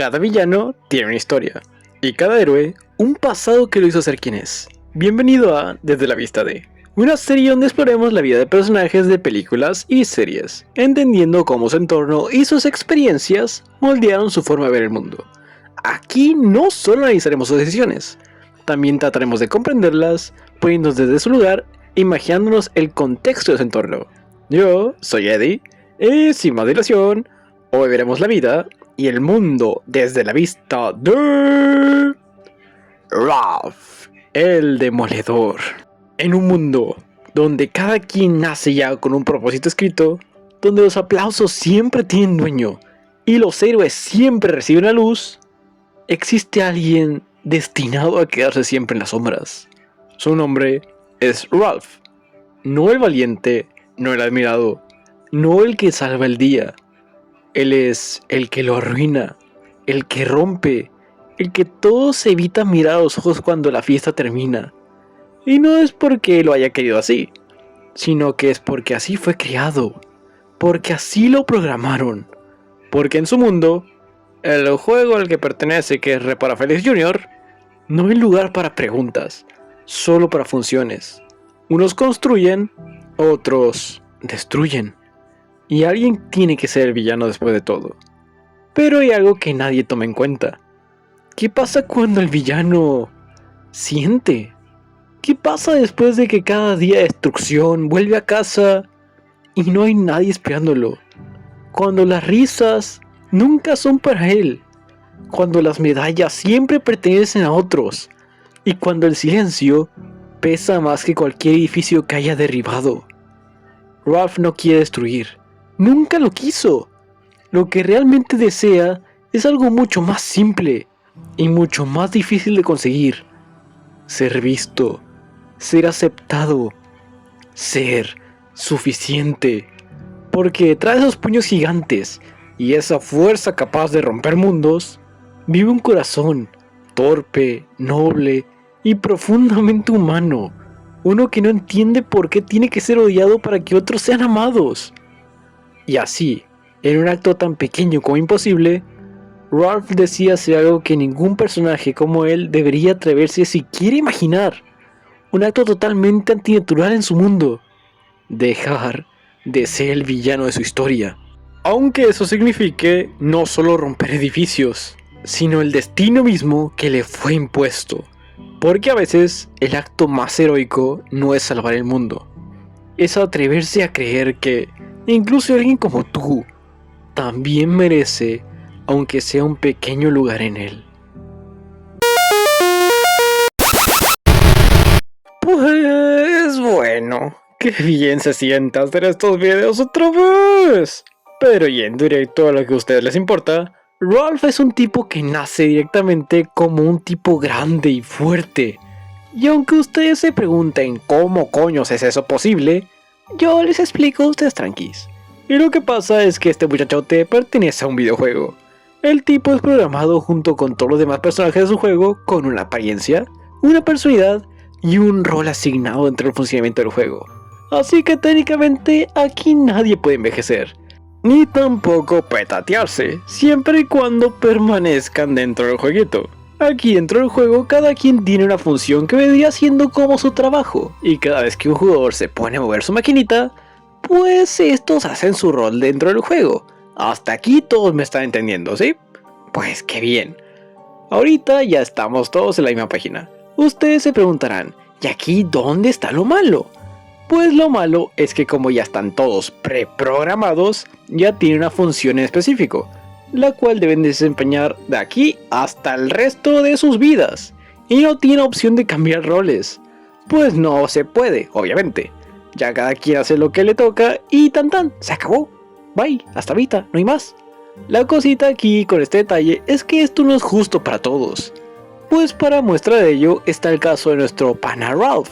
Cada villano tiene una historia, y cada héroe un pasado que lo hizo ser quien es. Bienvenido a Desde la Vista de, una serie donde exploremos la vida de personajes de películas y series, entendiendo cómo su entorno y sus experiencias moldearon su forma de ver el mundo. Aquí no solo analizaremos sus decisiones, también trataremos de comprenderlas, poniéndonos desde su lugar e imaginándonos el contexto de su entorno. Yo soy Eddie, y sin más dilación, hoy veremos la vida y el mundo desde la vista de Ralph, el Demoledor. En un mundo donde cada quien nace ya con un propósito escrito, donde los aplausos siempre tienen dueño y los héroes siempre reciben la luz, existe alguien destinado a quedarse siempre en las sombras. Su nombre es Ralph, no el valiente, no el admirado, no el que salva el día. Él es el que lo arruina, el que rompe, el que todos evitan mirar a los ojos cuando la fiesta termina. Y no es porque lo haya querido así, sino que es porque así fue creado, porque así lo programaron, porque en su mundo, el juego al que pertenece, que es Repara Felix Jr., no hay lugar para preguntas, solo para funciones. Unos construyen, otros destruyen. Y alguien tiene que ser el villano después de todo. Pero hay algo que nadie toma en cuenta. ¿Qué pasa cuando el villano siente? ¿Qué pasa después de que cada día de destrucción vuelve a casa y no hay nadie esperándolo? Cuando las risas nunca son para él. Cuando las medallas siempre pertenecen a otros. Y cuando el silencio pesa más que cualquier edificio que haya derribado. Ralph no quiere destruir. Nunca lo quiso. Lo que realmente desea es algo mucho más simple y mucho más difícil de conseguir. Ser visto, ser aceptado, ser suficiente. Porque detrás de esos puños gigantes y esa fuerza capaz de romper mundos, vive un corazón torpe, noble y profundamente humano. Uno que no entiende por qué tiene que ser odiado para que otros sean amados. Y así, en un acto tan pequeño como imposible, Ralph decía hacer algo que ningún personaje como él debería atreverse siquiera a imaginar. Un acto totalmente antinatural en su mundo. Dejar de ser el villano de su historia. Aunque eso signifique no solo romper edificios, sino el destino mismo que le fue impuesto. Porque a veces el acto más heroico no es salvar el mundo. Es atreverse a creer que incluso alguien como tú también merece, aunque sea un pequeño lugar en él. Pues bueno, qué bien se siente hacer estos videos otra vez. Pero yendo directo a lo que a ustedes les importa, Ralph es un tipo que nace directamente como un tipo grande y fuerte. Y aunque ustedes se pregunten cómo coños es eso posible, yo les explico a ustedes tranquis. Y lo que pasa es que este muchachote pertenece a un videojuego. El tipo es programado junto con todos los demás personajes de su juego con una apariencia, una personalidad y un rol asignado dentro del funcionamiento del juego. Así que técnicamente aquí nadie puede envejecer, ni tampoco petatearse, siempre y cuando permanezcan dentro del jueguito. Aquí dentro del juego cada quien tiene una función que vendría siendo como su trabajo, y cada vez que un jugador se pone a mover su maquinita, pues estos hacen su rol dentro del juego. Hasta aquí todos me están entendiendo, ¿sí? Pues qué bien. Ahorita ya estamos todos en la misma página. Ustedes se preguntarán, ¿y aquí dónde está lo malo? Pues lo malo es que como ya están todos preprogramados, ya tienen una función en específico, la cual deben desempeñar de aquí hasta el resto de sus vidas. Y no tiene opción de cambiar roles. Pues no se puede, obviamente. Ya cada quien hace lo que le toca y tan tan, se acabó. Bye, hasta ahorita, no hay más. La cosita aquí con este detalle es que esto no es justo para todos. Pues para muestra de ello está el caso de nuestro pana Ralph.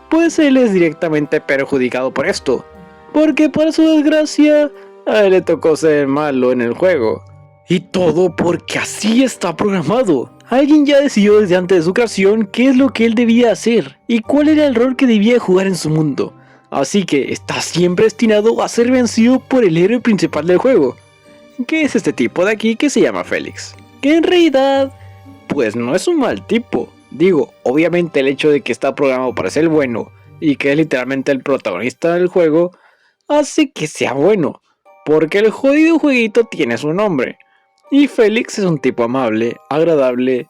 Pues él es directamente perjudicado por esto. Porque para su desgracia, a él le tocó ser malo en el juego. Y todo porque así está programado. Alguien ya decidió desde antes de su creación qué es lo que él debía hacer y cuál era el rol que debía jugar en su mundo. Así que está siempre destinado a ser vencido por el héroe principal del juego, que es este tipo de aquí que se llama Felix. que en realidad, pues no es un mal tipo. Digo, obviamente el hecho de que está programado para ser bueno y que es literalmente el protagonista del juego, hace que sea bueno, porque el jodido jueguito tiene su nombre. Y Félix es un tipo amable, agradable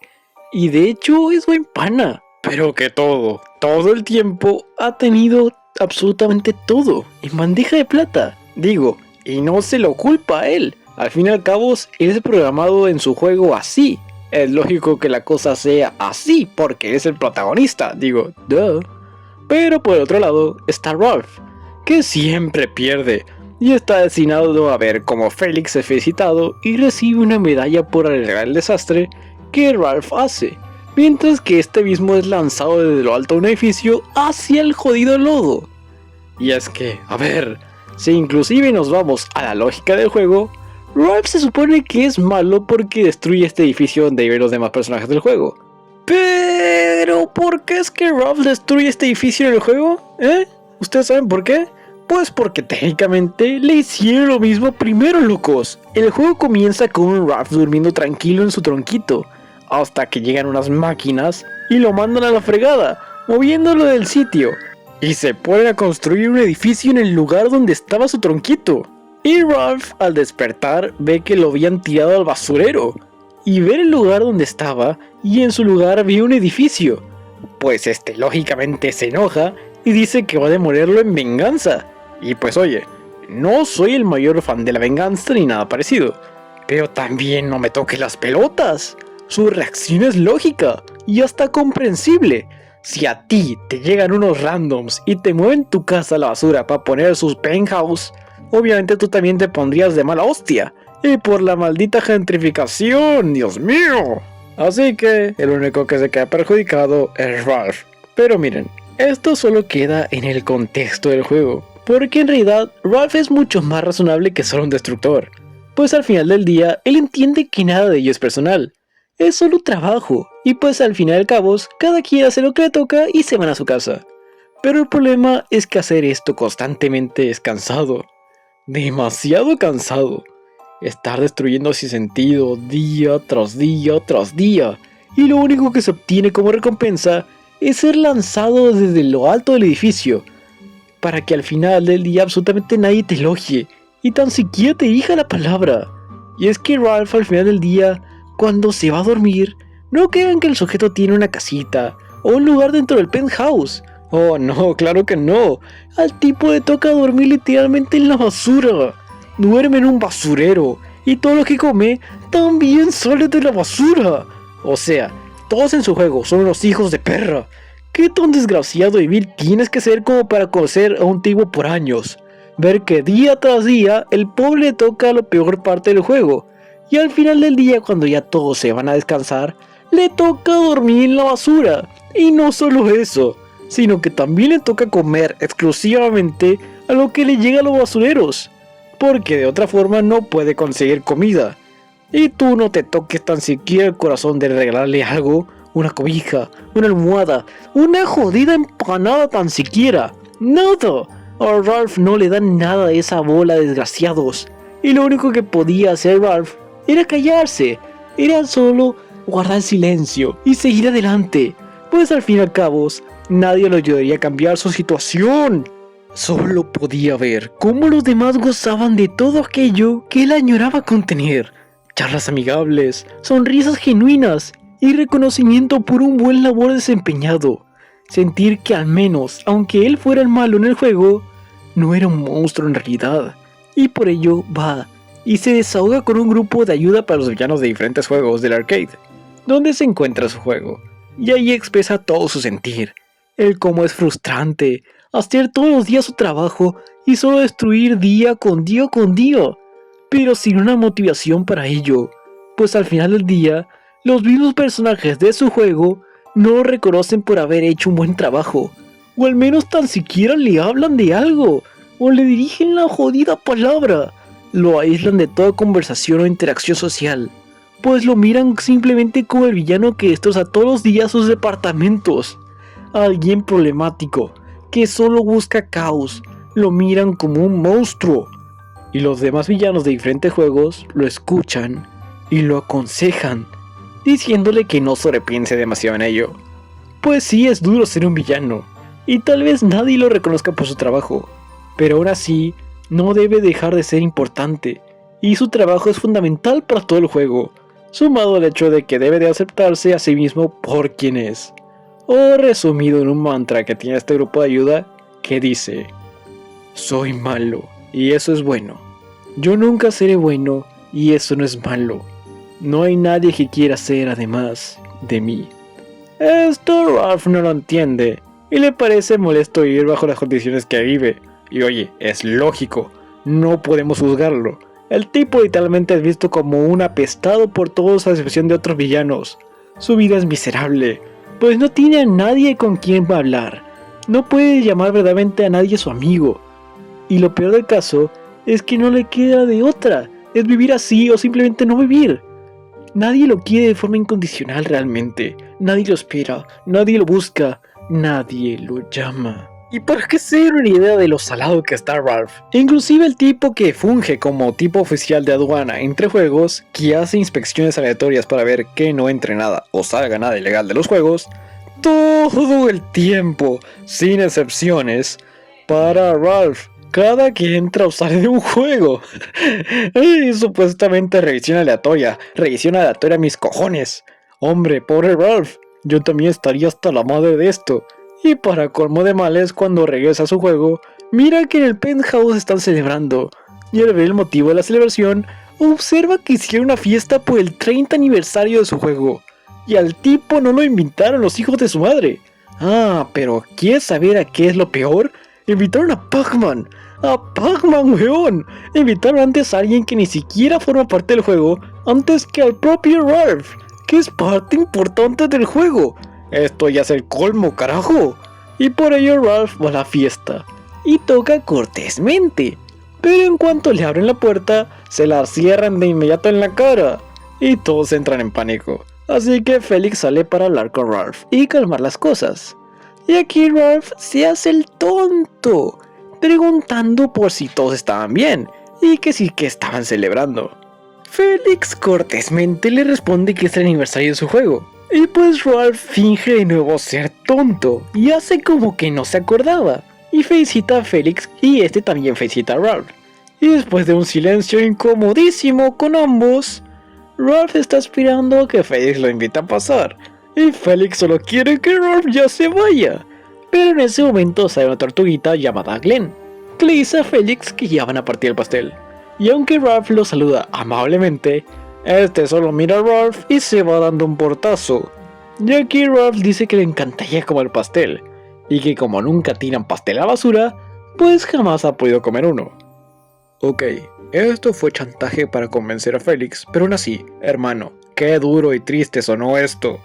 y de hecho es buen pana. Pero que todo el tiempo ha tenido absolutamente todo en bandeja de plata. Digo, y no se lo culpa a él. Al fin y al cabo, él es programado en su juego así. Es lógico que la cosa sea así porque es el protagonista. Digo, duh. Pero por el otro lado está Ralph, que siempre pierde y está destinado a ver cómo Félix es felicitado y recibe una medalla por arreglar el desastre que Ralph hace, mientras que este mismo es lanzado desde lo alto de un edificio hacia el jodido lodo. Y es que, a ver, si inclusive nos vamos a la lógica del juego, Ralph se supone que es malo porque destruye este edificio donde viven los demás personajes del juego. Pero, ¿por qué es que Ralph destruye este edificio en el juego? ¿Ustedes saben por qué? Pues porque técnicamente le hicieron lo mismo primero, locos. El juego comienza con un Ralph durmiendo tranquilo en su tronquito, hasta que llegan unas máquinas y lo mandan a la fregada, moviéndolo del sitio, y se ponen a construir un edificio en el lugar donde estaba su tronquito. Y Ralph, al despertar, ve que lo habían tirado al basurero, y ver el lugar donde estaba, y en su lugar ve un edificio. Pues lógicamente se enoja y dice que va a demolerlo en venganza. Y pues oye, no soy el mayor fan de la venganza ni nada parecido, pero también no me toque las pelotas. Su reacción es lógica y hasta comprensible. Si a ti te llegan unos randoms y te mueven tu casa a la basura para poner sus penthouse, obviamente tú también te pondrías de mala hostia. Y por la maldita gentrificación, Dios mío. Así que el único que se queda perjudicado es Ralph. Pero miren, esto solo queda en el contexto del juego, porque en realidad Ralph es mucho más razonable que solo un destructor. Pues al final del día, él entiende que nada de ello es personal. Es solo trabajo, y pues al final del cabo, cada quien hace lo que le toca y se van a su casa. Pero el problema es que hacer esto constantemente es cansado. Demasiado cansado. Estar destruyendo sin sentido día tras día tras día, y lo único que se obtiene como recompensa es ser lanzado desde lo alto del edificio, para que al final del día absolutamente nadie te elogie, y tan siquiera te dirija la palabra. Y es que Ralph al final del día, cuando se va a dormir, no crean que el sujeto tiene una casita, o un lugar dentro del penthouse. Oh no, claro que no, al tipo le toca dormir literalmente en la basura. Duerme en un basurero, y todo lo que come también sale de la basura. O sea, todos en su juego son unos hijos de perra. ¿Qué tan desgraciado y vil tienes que ser como para conocer a un tipo por años? Ver que día tras día el pobre le toca la peor parte del juego, y al final del día, cuando ya todos se van a descansar, le toca dormir en la basura. Y no solo eso, sino que también le toca comer exclusivamente a lo que le llega a los basureros, porque de otra forma no puede conseguir comida. Y tú no te toques tan siquiera el corazón de regalarle algo, una cobija, una almohada, una jodida empanada tan siquiera. Nada. A Ralph no le dan nada a esa bola de desgraciados. Y lo único que podía hacer Ralph era callarse. Era solo guardar silencio y seguir adelante. Pues al fin y al cabo, nadie lo ayudaría a cambiar su situación. Solo podía ver cómo los demás gozaban de todo aquello que él añoraba contener. Charlas amigables, sonrisas genuinas y reconocimiento por un buen labor desempeñado. Sentir que al menos, aunque él fuera el malo en el juego, no era un monstruo en realidad. Y por ello va y se desahoga con un grupo de ayuda para los villanos de diferentes juegos del arcade, donde se encuentra su juego. Y ahí expresa todo su sentir. El cómo es frustrante hacer todos los días su trabajo y solo destruir día con día con día, pero sin una motivación para ello, pues al final del día, los mismos personajes de su juego no lo reconocen por haber hecho un buen trabajo, o al menos tan siquiera le hablan de algo, o le dirigen la jodida palabra, lo aíslan de toda conversación o interacción social, pues lo miran simplemente como el villano que destroza todos los días sus departamentos. Alguien problemático, que solo busca caos, lo miran como un monstruo. Y los demás villanos de diferentes juegos lo escuchan y lo aconsejan, diciéndole que no sobrepiense demasiado en ello. Pues sí, es duro ser un villano, y tal vez nadie lo reconozca por su trabajo, pero aún así no debe dejar de ser importante, y su trabajo es fundamental para todo el juego, sumado al hecho de que debe de aceptarse a sí mismo por quien es. O resumido en un mantra que tiene este grupo de ayuda, que dice: soy malo, y eso es bueno. Yo nunca seré bueno, y eso no es malo. No hay nadie que quiera ser además de mí. Esto Ralph no lo entiende, y le parece molesto vivir bajo las condiciones que vive. Y oye, es lógico, no podemos juzgarlo. El tipo literalmente es visto como un apestado por todos a excepción de otros villanos. Su vida es miserable, pues no tiene a nadie con quien hablar. No puede llamar verdaderamente a nadie su amigo. Y lo peor del caso es que no le queda de otra, es vivir así o simplemente no vivir. Nadie lo quiere de forma incondicional realmente, nadie lo espera, nadie lo busca, nadie lo llama. Y para que se den una idea de lo salado que está Ralph, inclusive el tipo que funge como tipo oficial de aduana entre juegos, que hace inspecciones aleatorias para ver que no entre nada o salga nada ilegal de los juegos, todo el tiempo, sin excepciones, para Ralph cada que entra o sale de un juego. Y supuestamente revisión aleatoria mis cojones. Hombre, pobre Ralph, yo también estaría hasta la madre de esto. Y para colmo de males, cuando regresa a su juego, mira que en el penthouse están celebrando. Y al ver el motivo de la celebración, observa que hicieron una fiesta por el 30 aniversario de su juego. Y al tipo no lo invitaron los hijos de su madre. Ah, pero ¿quieres saber a qué es lo peor? Invitaron a Pac-Man. ¡A Pac-Man, weón! Invitaron antes a alguien que ni siquiera forma parte del juego, antes que al propio Ralph, que es parte importante del juego. Esto ya es el colmo, carajo. Y por ello Ralph va a la fiesta, y toca cortésmente. Pero en cuanto le abren la puerta, se la cierran de inmediato en la cara, y todos entran en pánico. Así que Felix sale para hablar con Ralph y calmar las cosas. Y aquí Ralph se hace el tonto, preguntando por si todos estaban bien y que sí que estaban celebrando. Felix cortésmente le responde que es el aniversario de su juego, y pues Ralph finge de nuevo ser tonto y hace como que no se acordaba, y felicita a Felix y este también felicita a Ralph. Y después de un silencio incomodísimo con ambos, Ralph está esperando a que Felix lo invite a pasar, y Felix solo quiere que Ralph ya se vaya. Pero en ese momento sale una tortuguita llamada Glenn, que le dice a Felix que ya van a partir el pastel. Y aunque Ralph lo saluda amablemente, este solo mira a Ralph y se va dando un portazo. Y aquí Ralph dice que le encantaría comer el pastel, y que como nunca tiran pastel a la basura, pues jamás ha podido comer uno. Ok, esto fue chantaje para convencer a Felix, pero aún así, hermano, qué duro y triste sonó esto.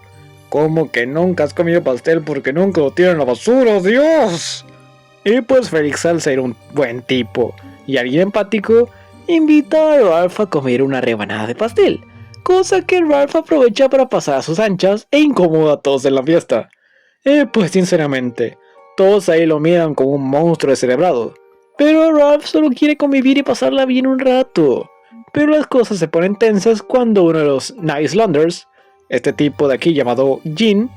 ¿Cómo que nunca has comido pastel porque nunca lo tiran a la basura, Dios? Y pues Felix, al ser un buen tipo y alguien empático, invita a Ralph a comer una rebanada de pastel, cosa que Ralph aprovecha para pasar a sus anchas e incomoda a todos en la fiesta. Pues sinceramente, todos ahí lo miran como un monstruo descerebrado, pero Ralph solo quiere convivir y pasarla bien un rato. Pero las cosas se ponen tensas cuando uno de los Nicelanders, este tipo de aquí llamado Jean,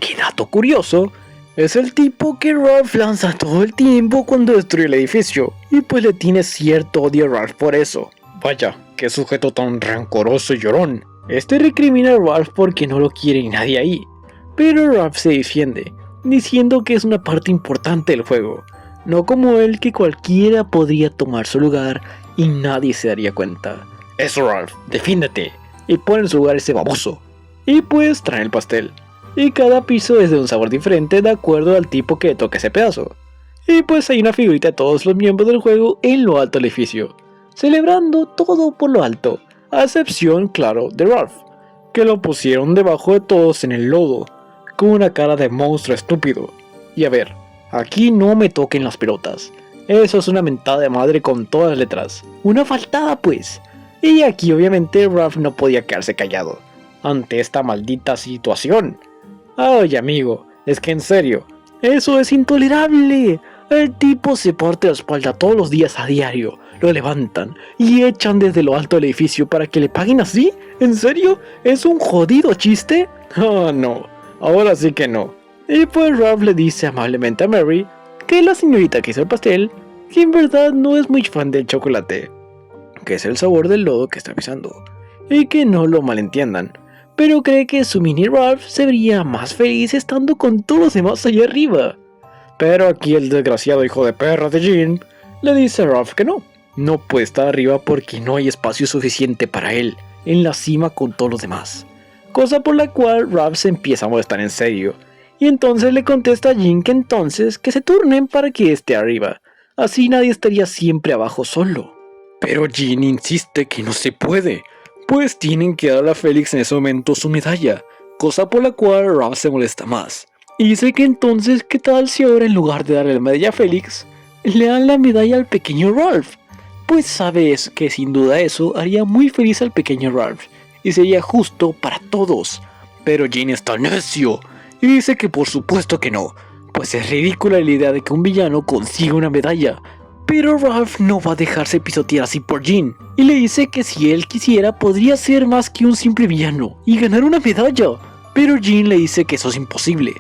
que dato curioso, es el tipo que Ralph lanza todo el tiempo cuando destruye el edificio, y pues le tiene cierto odio a Ralph por eso. Vaya, qué sujeto tan rencoroso y llorón. Este recrimina a Ralph porque no lo quiere nadie ahí, pero Ralph se defiende, diciendo que es una parte importante del juego, no como él que cualquiera podría tomar su lugar y nadie se daría cuenta. Eso Ralph, defiéndete, y pon en su lugar ese baboso. Y pues trae el pastel, y cada piso es de un sabor diferente de acuerdo al tipo que toque ese pedazo. Y pues hay una figurita de todos los miembros del juego en lo alto del edificio, celebrando todo por lo alto, a excepción, claro, de Ralph, que lo pusieron debajo de todos en el lodo, con una cara de monstruo estúpido. Y a ver, aquí no me toquen las pelotas, eso es una mentada de madre con todas las letras, una faltada pues. Y aquí obviamente Ralph no podía quedarse callado ante esta maldita situación. Ay amigo, es que en serio, eso es intolerable. El tipo se parte la espalda todos los días a diario, lo levantan y echan desde lo alto del edificio para que le paguen así. ¿En serio? ¿Es un jodido chiste? Oh no, ahora sí que no. Y pues Ralph le dice amablemente a Mary que la señorita que hizo el pastel, que en verdad no es muy fan del chocolate, que es el sabor del lodo que está pisando, y que no lo malentiendan, pero cree que su mini Ralph se vería más feliz estando con todos los demás allá arriba. Pero aquí el desgraciado hijo de perra de Jean le dice a Ralph que no puede estar arriba porque no hay espacio suficiente para él en la cima con todos los demás. Cosa por la cual Ralph se empieza a molestar en serio, y entonces le contesta a Jean que entonces que se turnen para que esté arriba, así nadie estaría siempre abajo solo. Pero Jean insiste que no se puede, pues tienen que darle a Félix en ese momento su medalla, cosa por la cual Ralph se molesta más. Y dice que entonces, ¿qué tal si ahora en lugar de darle la medalla a Félix, le dan la medalla al pequeño Ralph? Pues sabes que sin duda eso haría muy feliz al pequeño Ralph, y sería justo para todos. Pero Jean está necio, y dice que por supuesto que no, pues es ridícula la idea de que un villano consiga una medalla. Pero Ralph no va a dejarse pisotear así por Jean, y le dice que si él quisiera podría ser más que un simple villano, y ganar una medalla. Pero Jean le dice que eso es imposible,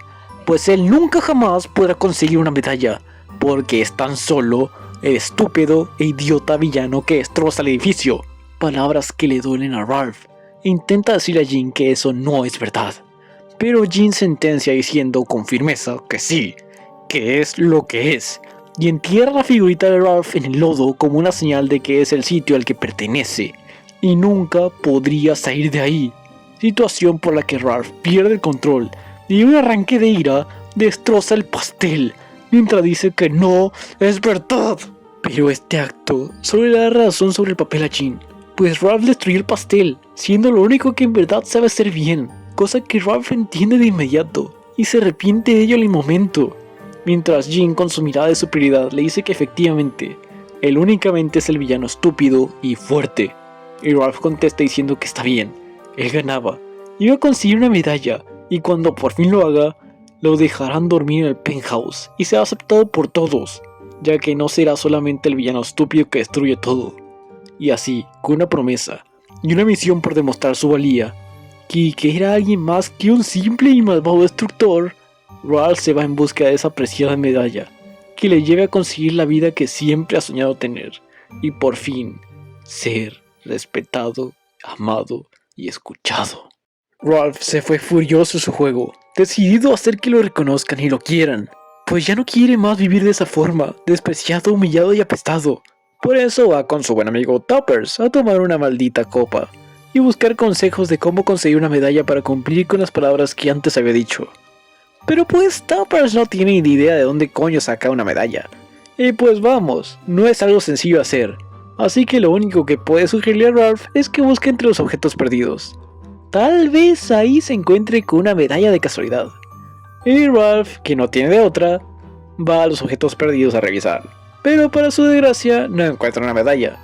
pues él nunca jamás podrá conseguir una medalla, porque es tan solo el estúpido e idiota villano que destroza el edificio. Palabras que le duelen a Ralph, e intenta decirle a Jean que eso no es verdad. Pero Jean sentencia diciendo con firmeza que sí, que es lo que es, y entierra la figurita de Ralph en el lodo como una señal de que es el sitio al que pertenece, y nunca podría salir de ahí. Situación por la que Ralph pierde el control, y en un arranque de ira, destroza el pastel, mientras dice que no es verdad. Pero este acto solo le da razón sobre el papel a Jean, pues Ralph destruyó el pastel, siendo lo único que en verdad sabe hacer bien, cosa que Ralph entiende de inmediato, y se arrepiente de ello en el momento. Mientras Jean con su mirada de superioridad le dice que efectivamente, él únicamente es el villano estúpido y fuerte. Y Ralph contesta diciendo que está bien, él ganaba, iba a conseguir una medalla, y cuando por fin lo haga, lo dejarán dormir en el penthouse y será aceptado por todos, ya que no será solamente el villano estúpido que destruye todo. Y así, con una promesa y una misión por demostrar su valía, que era alguien más que un simple y malvado destructor, Ralph se va en busca de esa preciada medalla, que le lleve a conseguir la vida que siempre ha soñado tener, y por fin, ser respetado, amado y escuchado. Ralph se fue furioso de su juego, decidido a hacer que lo reconozcan y lo quieran, pues ya no quiere más vivir de esa forma, despreciado, humillado y apestado. Por eso va con su buen amigo Toppers a tomar una maldita copa, y buscar consejos de cómo conseguir una medalla para cumplir con las palabras que antes había dicho. Pero pues Toppers no tiene ni idea de dónde coño saca una medalla. Y pues vamos, no es algo sencillo de hacer, así que lo único que puede sugerirle a Ralph es que busque entre los objetos perdidos. Tal vez ahí se encuentre con una medalla de casualidad. Y Ralph, que no tiene de otra, va a los objetos perdidos a revisar. Pero para su desgracia no encuentra una medalla,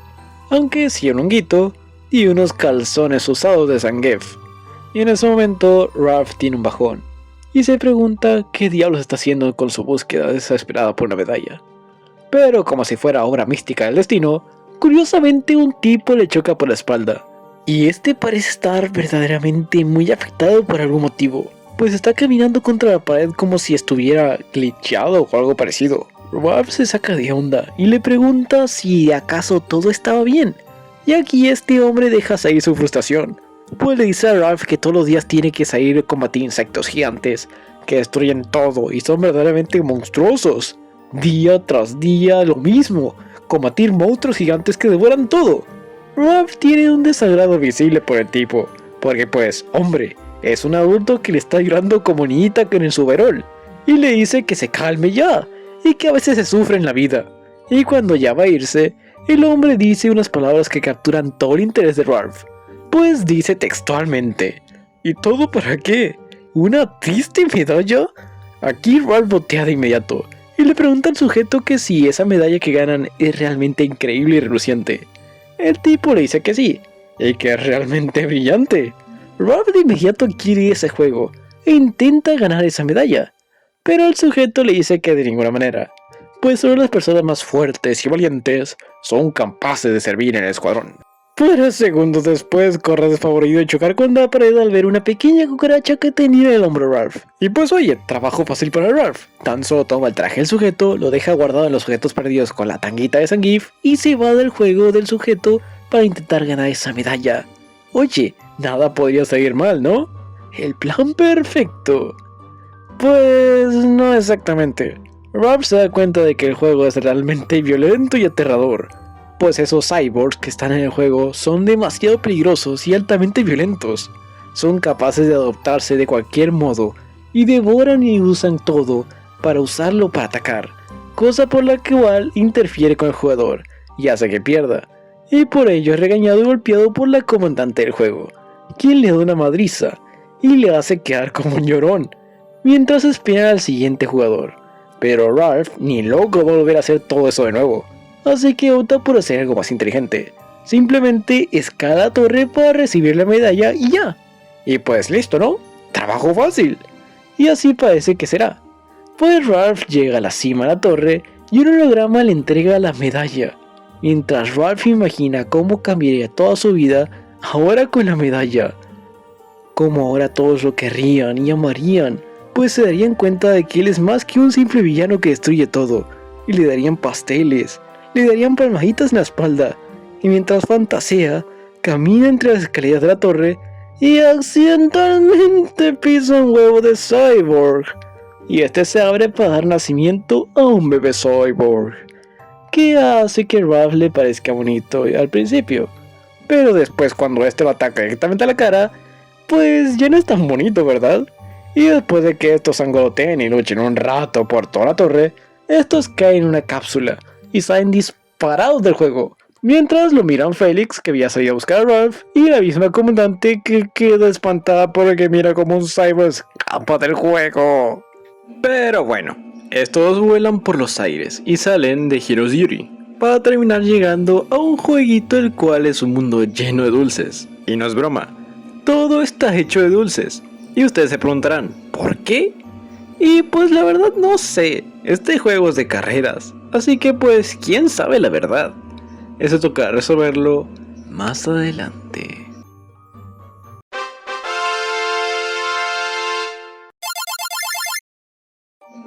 aunque sí un honguito y unos calzones usados de Zangief. Y en ese momento Ralph tiene un bajón y se pregunta qué diablos está haciendo con su búsqueda desesperada por una medalla. Pero como si fuera obra mística del destino, curiosamente un tipo le choca por la espalda. Y este parece estar verdaderamente muy afectado por algún motivo, pues está caminando contra la pared como si estuviera glitchado o algo parecido. Ralph se saca de onda y le pregunta si acaso todo estaba bien. Y aquí este hombre deja salir su frustración, pues le dice a Ralph que todos los días tiene que salir a combatir insectos gigantes que destruyen todo y son verdaderamente monstruosos. Día tras día lo mismo, combatir monstruos gigantes que devoran todo. Ralph tiene un desagrado visible por el tipo, porque pues, hombre, es un adulto que le está llorando como niñita con su overol, y le dice que se calme ya, y que a veces se sufre en la vida. Y cuando ya va a irse, el hombre dice unas palabras que capturan todo el interés de Ralph, pues dice textualmente: ¿y todo para qué? ¿Una triste medalla? Aquí Ralph botea de inmediato, y le pregunta al sujeto que si esa medalla que ganan es realmente increíble y reluciente. El tipo le dice que sí, y que es realmente brillante. Ralph de inmediato quiere ese juego, e intenta ganar esa medalla, pero el sujeto le dice que de ninguna manera, pues solo las personas más fuertes y valientes son capaces de servir en el escuadrón. Pero segundos después, corre desfavorido y chocar contra la pared al ver una pequeña cucaracha que tenía en el hombro Ralph. Y pues oye, trabajo fácil para Ralph. Tan solo toma el traje del sujeto, lo deja guardado en los objetos perdidos con la tanguita de Zangief y se va del juego del sujeto para intentar ganar esa medalla. Oye, nada podría salir mal, ¿no? El plan perfecto. Pues no exactamente. Ralph se da cuenta de que el juego es realmente violento y aterrador, pues esos cyborgs que están en el juego son demasiado peligrosos y altamente violentos. Son capaces de adaptarse de cualquier modo y devoran y usan todo para usarlo para atacar, cosa por la cual interfiere con el jugador y hace que pierda, y por ello es regañado y golpeado por la comandante del juego, quien le da una madriza y le hace quedar como un llorón, mientras espera al siguiente jugador. Pero Ralph ni loco va a volver a hacer todo eso de nuevo, así que opta por hacer algo más inteligente. Simplemente escala la torre para recibir la medalla y ya. Y pues listo, ¿no? Trabajo fácil. Y así parece que será. Pues Ralph llega a la cima de la torre y un holograma le entrega la medalla. Mientras Ralph imagina cómo cambiaría toda su vida ahora con la medalla. Como ahora todos lo querrían y amarían, pues se darían cuenta de que él es más que un simple villano que destruye todo. Y le darían pasteles, le darían palmaditas en la espalda, y mientras fantasea, camina entre las escaleras de la torre y accidentalmente pisa un huevo de cyborg. Y este se abre para dar nacimiento a un bebé cyborg, que hace que Ralph le parezca bonito al principio, pero después cuando este lo ataca directamente a la cara, pues ya no es tan bonito, ¿verdad? Y después de que estos sangoloteen y luchen un rato por toda la torre, estos caen en una cápsula y salen disparados del juego, mientras lo miran Félix, que había salido a buscar a Ralph, y la misma comandante, que queda espantada porque mira como un cyborg escapa del juego. Pero bueno, estos vuelan por los aires y salen de Heroes Duty, para terminar llegando a un jueguito el cual es un mundo lleno de dulces. Y no es broma, todo está hecho de dulces. Y ustedes se preguntarán, ¿por qué? Y pues la verdad no sé, este juego es de carreras, así que pues quién sabe la verdad. Eso toca resolverlo más adelante.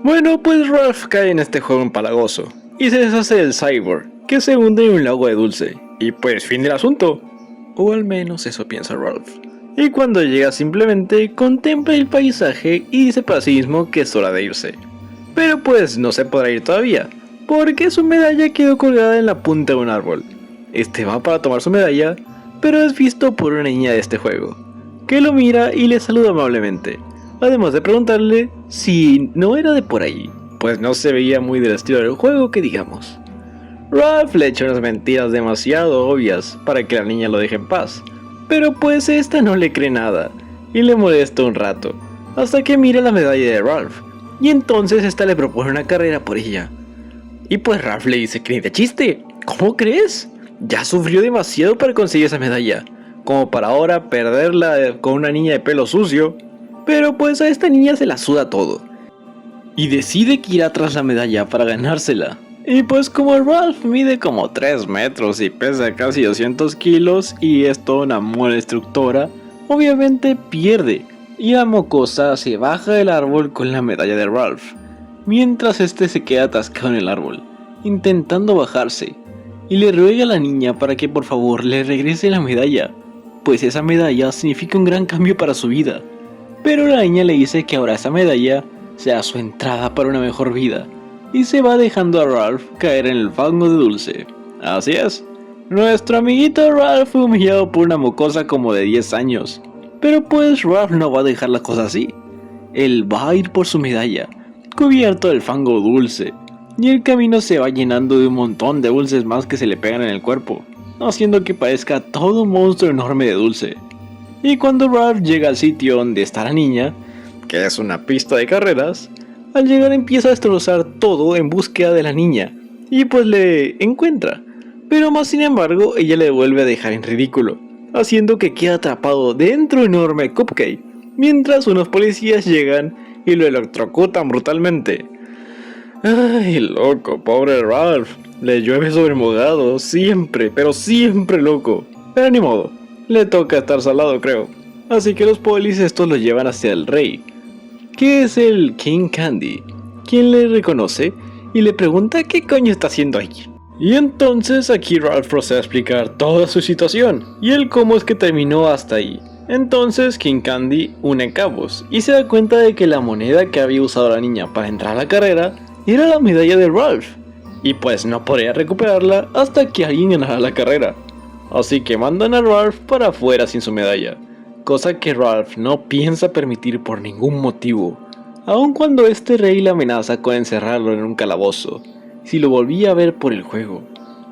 Bueno, pues Ralph cae en este juego empalagoso y se deshace del cyborg, que se hunde en un lago de dulce. Y pues fin del asunto, o al menos eso piensa Ralph. Y cuando llega simplemente contempla el paisaje y dice para sí mismo que es hora de irse. Pero pues no se podrá ir todavía, porque su medalla quedó colgada en la punta de un árbol. Este va para tomar su medalla, pero es visto por una niña de este juego, que lo mira y le saluda amablemente, además de preguntarle si no era de por ahí, pues no se veía muy del estilo del juego que digamos. Ralph le echa unas mentiras demasiado obvias para que la niña lo deje en paz, pero pues esta no le cree nada y le molesta un rato, hasta que mira la medalla de Ralph, y entonces esta le propone una carrera por ella. Y pues Ralph le dice que ni de chiste, ¿cómo crees? Ya sufrió demasiado para conseguir esa medalla, como para ahora perderla con una niña de pelo sucio. Pero pues a esta niña se la suda todo, y decide que irá tras la medalla para ganársela. Y pues como Ralph mide como 3 metros y pesa casi 200 kilos y es toda una mula destructora, obviamente pierde, y la mocosa se baja del árbol con la medalla de Ralph, mientras este se queda atascado en el árbol, intentando bajarse, y le ruega a la niña para que por favor le regrese la medalla, pues esa medalla significa un gran cambio para su vida. Pero la niña le dice que ahora esa medalla sea su entrada para una mejor vida, y se va dejando a Ralph caer en el fango de dulce. Así es, nuestro amiguito Ralph fue humillado por una mocosa como de 10 años. Pero pues Ralph no va a dejar la cosa así. Él va a ir por su medalla, cubierto del fango dulce, y el camino se va llenando de un montón de dulces más que se le pegan en el cuerpo, haciendo que parezca todo un monstruo enorme de dulce. Y cuando Ralph llega al sitio donde está la niña, que es una pista de carreras, al llegar empieza a destrozar todo en búsqueda de la niña, y pues le encuentra, pero más sin embargo ella le vuelve a dejar en ridículo, haciendo que quede atrapado dentro de un enorme cupcake, mientras unos policías llegan y lo electrocutan brutalmente. Ay, loco, pobre Ralph. Le llueve sobre mojado, siempre, pero siempre loco. Pero ni modo, le toca estar salado, creo. Así que los polis estos lo llevan hacia el rey, que es el King Candy, quien le reconoce y le pregunta qué coño está haciendo ahí. Y entonces aquí Ralph procede a explicar toda su situación y el cómo es que terminó hasta ahí. Entonces King Candy une cabos y se da cuenta de que la moneda que había usado la niña para entrar a la carrera era la medalla de Ralph, y pues no podría recuperarla hasta que alguien ganara la carrera. Así que mandan a Ralph para afuera sin su medalla, cosa que Ralph no piensa permitir por ningún motivo, aun cuando este rey le amenaza con encerrarlo en un calabozo si lo volvía a ver por el juego.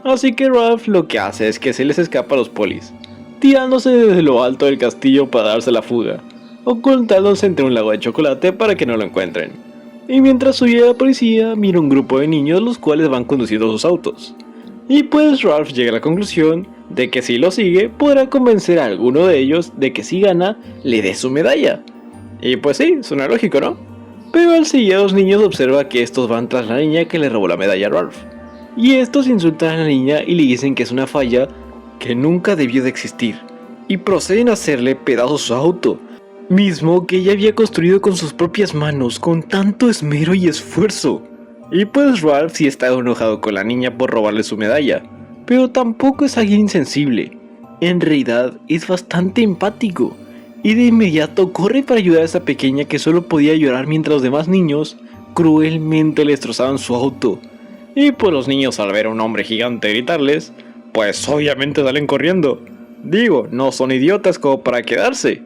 Así que Ralph lo que hace es que se les escapa a los polis, tirándose desde lo alto del castillo para darse la fuga, ocultándose entre un lago de chocolate para que no lo encuentren. Y mientras huye la policía, mira un grupo de niños los cuales van conduciendo sus autos. Y pues Ralph llega a la conclusión de que si lo sigue, podrá convencer a alguno de ellos de que si gana, le dé su medalla. Y pues sí, suena lógico, ¿no? Pero al seguir a los niños observa que estos van tras la niña que le robó la medalla a Ralph. Y estos insultan a la niña y le dicen que es una falla que nunca debió de existir. Y proceden a hacerle pedazos su auto, mismo que ella había construido con sus propias manos con tanto esmero y esfuerzo. Y pues Ralph sí está enojado con la niña por robarle su medalla, pero tampoco es alguien insensible. En realidad es bastante empático, y de inmediato corre para ayudar a esa pequeña que solo podía llorar mientras los demás niños cruelmente le destrozaban su auto. Y pues los niños, al ver a un hombre gigante gritarles, pues obviamente salen corriendo. Digo, no son idiotas como para quedarse.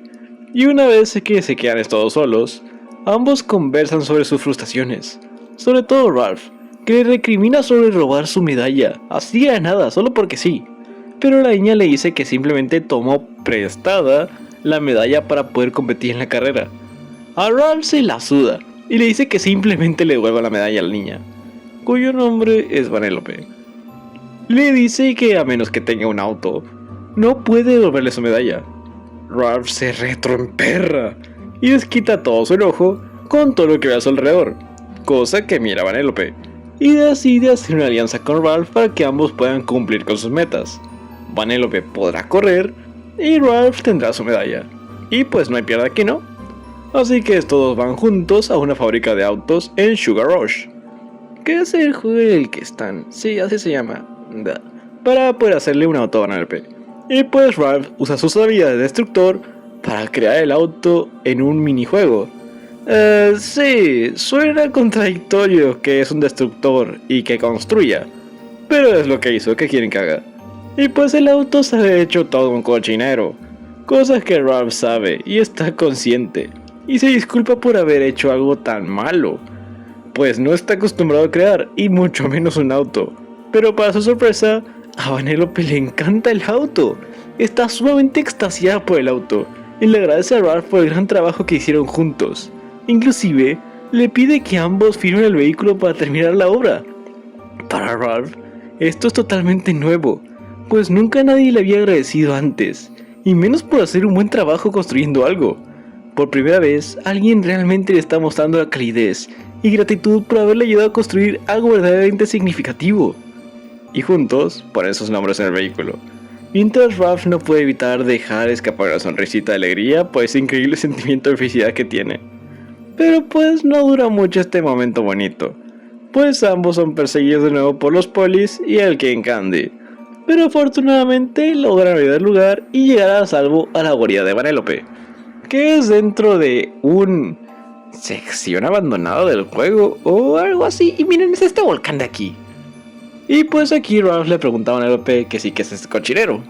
Y una vez que se quedan todos solos, ambos conversan sobre sus frustraciones. Sobre todo Ralph, que le recrimina sobre robar su medalla, así de nada, solo porque sí. Pero la niña le dice que simplemente tomó prestada la medalla para poder competir en la carrera. A Ralph se la suda y le dice que simplemente le devuelva la medalla a la niña, cuyo nombre es Vanellope. Le dice que a menos que tenga un auto, no puede devolverle su medalla. Ralph se retroemperra y desquita todo su enojo con todo lo que ve a su alrededor, cosa que mira Vanellope, y decide hacer una alianza con Ralph para que ambos puedan cumplir con sus metas. Vanellope podrá correr y Ralph tendrá su medalla, y pues no hay pierde que no. Así que todos van juntos a una fábrica de autos en Sugar Rush, que es el juego en el que están, sí, así se llama, para poder hacerle un auto a Vanellope. Y pues Ralph usa sus habilidades de destructor para crear el auto en un minijuego. Sí, suena contradictorio que es un destructor y que construya, pero es lo que hizo, ¿qué quieren que haga? Y pues el auto se ha hecho todo un cochinero, cosas que Ralph sabe y está consciente, y se disculpa por haber hecho algo tan malo, pues no está acostumbrado a crear, y mucho menos un auto. Pero para su sorpresa, a Vanellope le encanta el auto, está sumamente extasiada por el auto, y le agradece a Ralph por el gran trabajo que hicieron juntos. Inclusive, le pide que ambos firmen el vehículo para terminar la obra. Para Ralph, esto es totalmente nuevo, pues nunca nadie le había agradecido antes, y menos por hacer un buen trabajo construyendo algo. Por primera vez, alguien realmente le está mostrando la calidez y gratitud por haberle ayudado a construir algo verdaderamente significativo. Y juntos ponen sus nombres en el vehículo, mientras Ralph no puede evitar dejar escapar una sonrisita de alegría por ese increíble sentimiento de felicidad que tiene. Pero pues no dura mucho este momento bonito, pues ambos son perseguidos de nuevo por los polis y el King Candy, pero afortunadamente logran huir del lugar y llegar a salvo a la guarida de Vanellope, que es dentro de un sección abandonada del juego o algo así. Y miren, es este volcán de aquí. Y pues aquí Ralph le pregunta a Vanellope que sí que es este cochinero,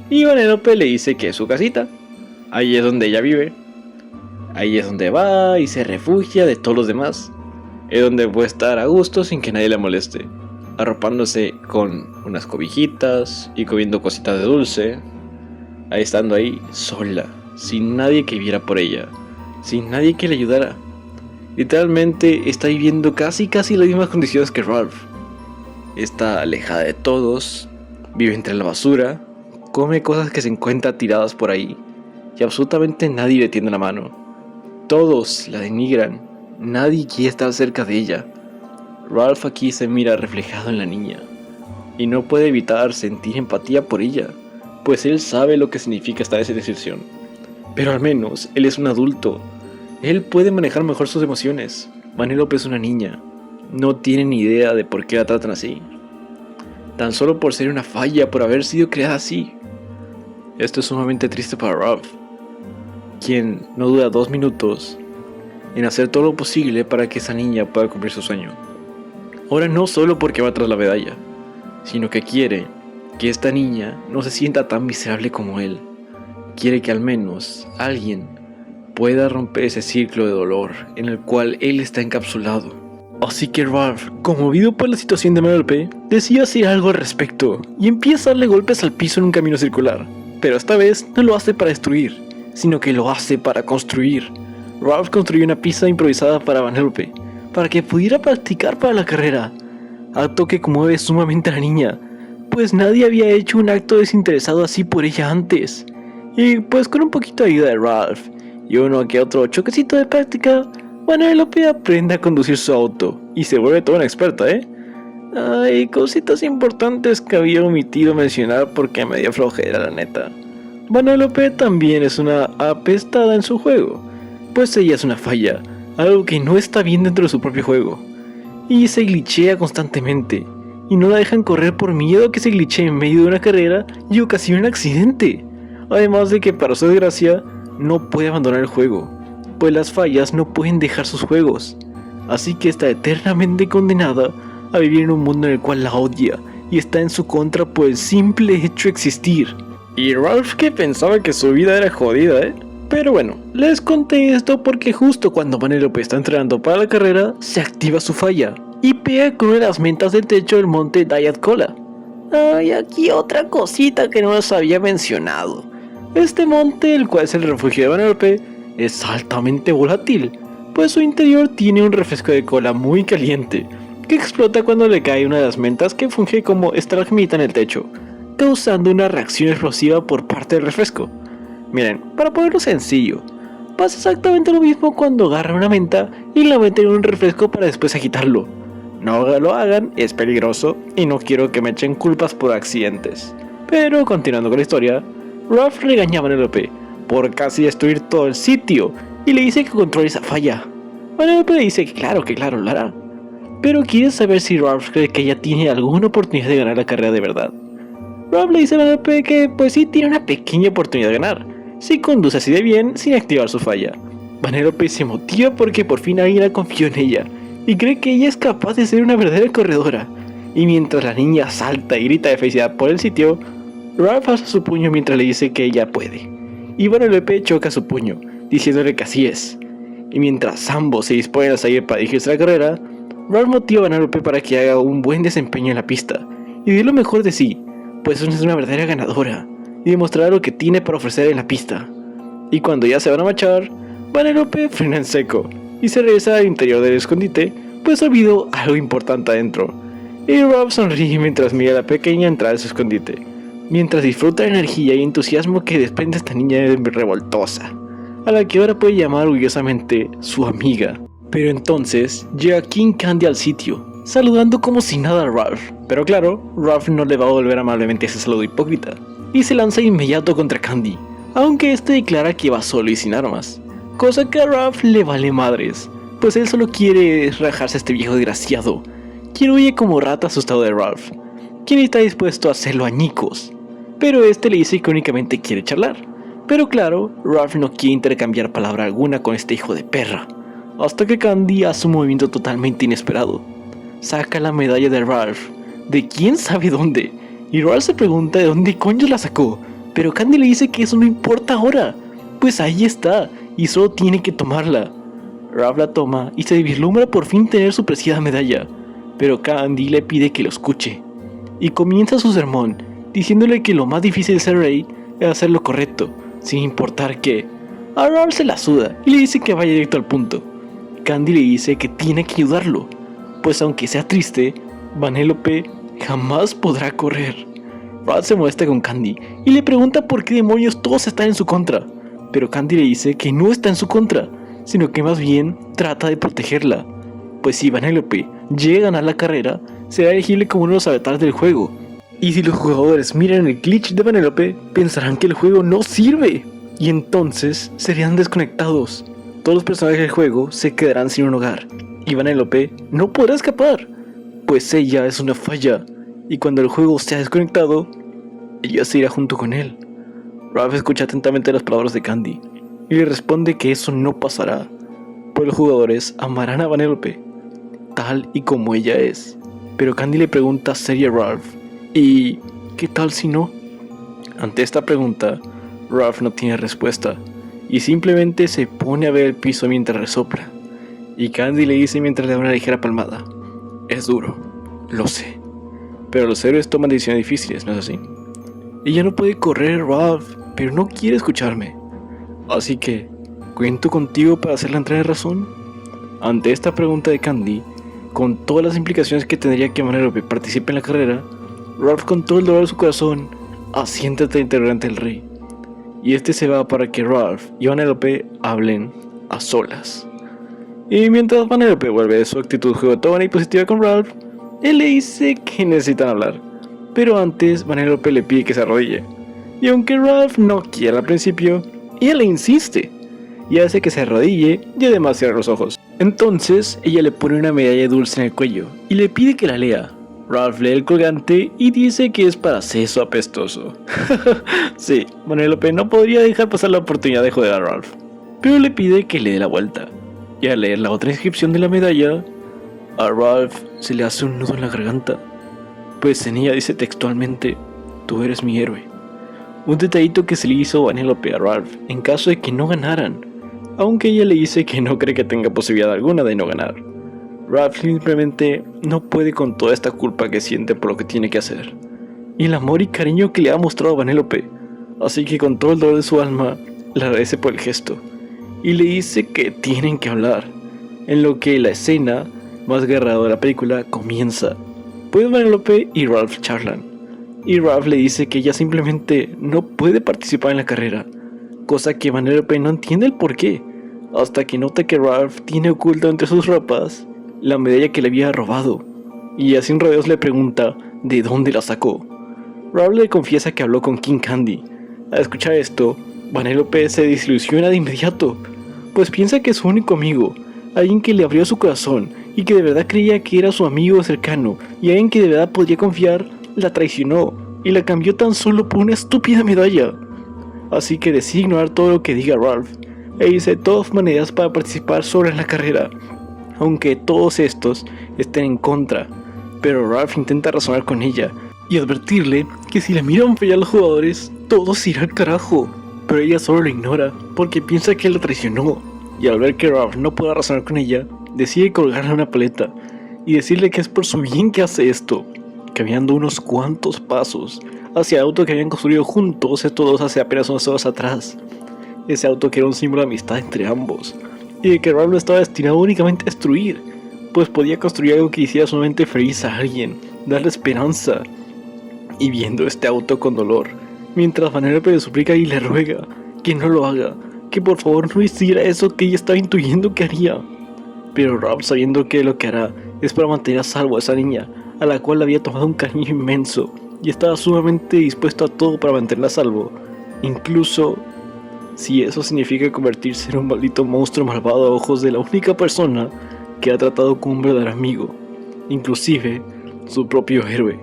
y Vanellope le dice que es su casita, ahí es donde ella vive, ahí es donde va y se refugia de todos los demás, es donde puede estar a gusto sin que nadie la moleste, arropándose con unas cobijitas y comiendo cositas de dulce, ahí estando ahí sola, sin nadie que viera por ella, sin nadie que le ayudara. Literalmente está viviendo casi las mismas condiciones que Ralph. Está alejada de todos, vive entre la basura, come cosas que se encuentran tiradas por ahí, y absolutamente nadie le tiende la mano. Todos la denigran, nadie quiere estar cerca de ella. Ralph aquí se mira reflejado en la niña, y no puede evitar sentir empatía por ella, pues él sabe lo que significa esta decepción. Pero al menos, él es un adulto. Él puede manejar mejor sus emociones. Vanellope es una niña. No tiene ni idea de por qué la tratan así. Tan solo por ser una falla, por haber sido creada así. Esto es sumamente triste para Ralph, quien no duda 2 minutos en hacer todo lo posible para que esa niña pueda cumplir su sueño. Ahora no solo porque va tras la medalla, sino que quiere que esta niña no se sienta tan miserable como él. Quiere que al menos alguien pueda romper ese círculo de dolor en el cual él está encapsulado. Así que Ralph, conmovido por la situación de Vanellope, decide hacer algo al respecto y empieza a darle golpes al piso en un camino circular. Pero esta vez no lo hace para destruir, sino que lo hace para construir. Ralph construyó una pista improvisada para Vanellope, para que pudiera practicar para la carrera, acto que conmueve sumamente a la niña, pues nadie había hecho un acto desinteresado así por ella antes. Y pues con un poquito de ayuda de Ralph y uno que otro choquecito de práctica, Vanellope aprende a conducir su auto y se vuelve toda una experta, Hay cositas importantes que había omitido mencionar porque me dio flojera, la neta. Vanellope también es una apestada en su juego, pues ella es una falla, algo que no está bien dentro de su propio juego, y se glitchea constantemente, y no la dejan correr por miedo a que se glitchee en medio de una carrera y ocasione un accidente. Además de que para su desgracia no puede abandonar el juego, pues las fallas no pueden dejar sus juegos, así que está eternamente condenada a vivir en un mundo en el cual la odia y está en su contra por el simple hecho de existir. Y Ralph, que pensaba que su vida era jodida, Pero bueno, les conté esto porque justo cuando Vanellope está entrenando para la carrera, se activa su falla y pega con una de las mentas del techo del monte Diatcola. Y aquí otra cosita que no les había mencionado. Este monte, el cual es el refugio de Vanellope, es altamente volátil, pues su interior tiene un refresco de cola muy caliente, que explota cuando le cae una de las mentas que funge como estalagmita en el techo, causando una reacción explosiva por parte del refresco. Miren, para ponerlo sencillo, pasa exactamente lo mismo cuando agarran una menta y la meten en un refresco para después agitarlo. No lo hagan, es peligroso y no quiero que me echen culpas por accidentes. Pero continuando con la historia, Ralph regaña a Vanellope por casi destruir todo el sitio y le dice que controle esa falla. Vanellope le dice que claro lo hará, pero quiere saber si Ralph cree que ella tiene alguna oportunidad de ganar la carrera de verdad. Ralph le dice a Vanellope que pues sí tiene una pequeña oportunidad de ganar, si conduce así de bien sin activar su falla. Vanellope se motiva porque por fin alguien confió en ella y cree que ella es capaz de ser una verdadera corredora. Y mientras la niña salta y grita de felicidad por el sitio, Ralph alza su puño mientras le dice que ella puede, y Vanellope choca su puño, diciéndole que así es. Y mientras ambos se disponen a salir para dirigirse a la carrera, Ralph motiva a Vanellope para que haga un buen desempeño en la pista y dé lo mejor de sí, pues es una verdadera ganadora y demostrará lo que tiene para ofrecer en la pista. Y cuando ya se van a marchar, Vanellope frena en seco y se regresa al interior del escondite, pues olvidó algo importante adentro. Y Ralph sonríe mientras mira la pequeña entrada de su escondite, mientras disfruta la energía y entusiasmo que desprende esta niña revoltosa, a la que ahora puede llamar orgullosamente su amiga. Pero entonces llega King Candy al sitio, saludando como si nada a Ralph. Pero claro, Ralph no le va a volver amablemente ese saludo hipócrita, y se lanza de inmediato contra Candy, aunque este declara que va solo y sin armas, cosa que a Ralph le vale madres, pues él solo quiere rajarse a este viejo desgraciado, quien huye como rata asustado de Ralph, quien está dispuesto a hacerlo añicos. Pero este le dice que únicamente quiere charlar. Pero claro, Ralph no quiere intercambiar palabra alguna con este hijo de perra, hasta que Candy hace un movimiento totalmente inesperado. Saca la medalla de Ralph, de quién sabe dónde, y Ralph se pregunta de dónde coño la sacó, pero Candy le dice que eso no importa ahora, pues ahí está, y solo tiene que tomarla. Ralph la toma y se vislumbra por fin tener su preciada medalla, pero Candy le pide que lo escuche, y comienza su sermón, diciéndole que lo más difícil de ser rey es hacer lo correcto, sin importar qué. A Ralph se la suda y le dice que vaya directo al punto. Candy le dice que tiene que ayudarlo, pues aunque sea triste, Vanellope jamás podrá correr. Ralph se molesta con Candy y le pregunta por qué demonios todos están en su contra, pero Candy le dice que no está en su contra, sino que más bien trata de protegerla, pues si Vanellope llega a ganar la carrera, será elegible como uno de los avatares del juego. Y si los jugadores miran el glitch de Vanellope, pensarán que el juego no sirve, y entonces serían desconectados. Todos los personajes del juego se quedarán sin un hogar, y Vanellope no podrá escapar, pues ella es una falla, y cuando el juego sea desconectado, ella se irá junto con él. Ralph escucha atentamente las palabras de Candy, y le responde que eso no pasará, pues los jugadores amarán a Vanellope, tal y como ella es. Pero Candy le pregunta seria a Ralph, ¿y qué tal si no? Ante esta pregunta, Ralph no tiene respuesta, y simplemente se pone a ver el piso mientras resopla. Y Candy le dice mientras le da una ligera palmada, es duro, lo sé, pero los héroes toman decisiones difíciles, ¿no es así? Ella no puede correr, Ralph, pero no quiere escucharme. Así que, ¿cuento contigo para hacer la entrada de razón? Ante esta pregunta de Candy, con todas las implicaciones que tendría que Vanellope participe en la carrera, Ralph, con todo el dolor de su corazón, asiente ante el interrogante del rey. Y este se va para que Ralph y Vanellope hablen a solas. Y mientras Vanellope vuelve de su actitud juguetona y positiva con Ralph, él le dice que necesitan hablar. Pero antes, Vanellope le pide que se arrodille. Y aunque Ralph no quiere al principio, ella le insiste y hace que se arrodille y además cierra los ojos. Entonces, ella le pone una medalla dulce en el cuello y le pide que la lea. Ralph lee el colgante y dice que es para seso apestoso. Sí, Vanellope no podría dejar pasar la oportunidad de joder a Ralph, pero le pide que le dé la vuelta. Y al leer la otra inscripción de la medalla, a Ralph se le hace un nudo en la garganta, pues en ella dice textualmente, tú eres mi héroe. Un detallito que se le hizo Vanellope a Ralph en caso de que no ganaran, aunque ella le dice que no cree que tenga posibilidad alguna de no ganar. Ralph simplemente no puede con toda esta culpa que siente por lo que tiene que hacer, y el amor y cariño que le ha mostrado a Vanellope, así que con todo el dolor de su alma, le agradece por el gesto, y le dice que tienen que hablar, en lo que la escena más guerrera de la película comienza. Pues Vanellope y Ralph charlan, y Ralph le dice que ella simplemente no puede participar en la carrera, cosa que Vanellope no entiende el porqué, hasta que nota que Ralph tiene oculta entre sus ropas la medalla que le había robado, y así sin rodeos le pregunta de dónde la sacó. Ralph le confiesa que habló con King Candy. Al escuchar esto, Vanellope se desilusiona de inmediato, pues piensa que es su único amigo, alguien que le abrió su corazón y que de verdad creía que era su amigo cercano y alguien que de verdad podría confiar, la traicionó y la cambió tan solo por una estúpida medalla. Así que decide ignorar todo lo que diga Ralph e irse de todas maneras para participar solo en la carrera, aunque todos estos estén en contra. Pero Ralph intenta razonar con ella y advertirle que si la miran fea a los jugadores, todo se irá al carajo. Pero ella solo lo ignora porque piensa que él la traicionó, y al ver que Ralph no puede razonar con ella, decide colgarle una paleta y decirle que es por su bien que hace esto, caminando unos cuantos pasos hacia el auto que habían construido juntos estos dos hace apenas unas horas atrás. Ese auto que era un símbolo de amistad entre ambos, y de que Ralph no estaba destinado únicamente a destruir, pues podía construir algo que hiciera solamente feliz a alguien, darle esperanza. Y viendo este auto con dolor, mientras Vanellope le suplica y le ruega que no lo haga, que por favor no hiciera eso que ella estaba intuyendo que haría. Pero Ralph, sabiendo que lo que hará es para mantener a salvo a esa niña, a la cual le había tomado un cariño inmenso, y estaba sumamente dispuesto a todo para mantenerla a salvo, incluso si eso significa convertirse en un maldito monstruo malvado a ojos de la única persona que ha tratado como un verdadero amigo, inclusive su propio héroe.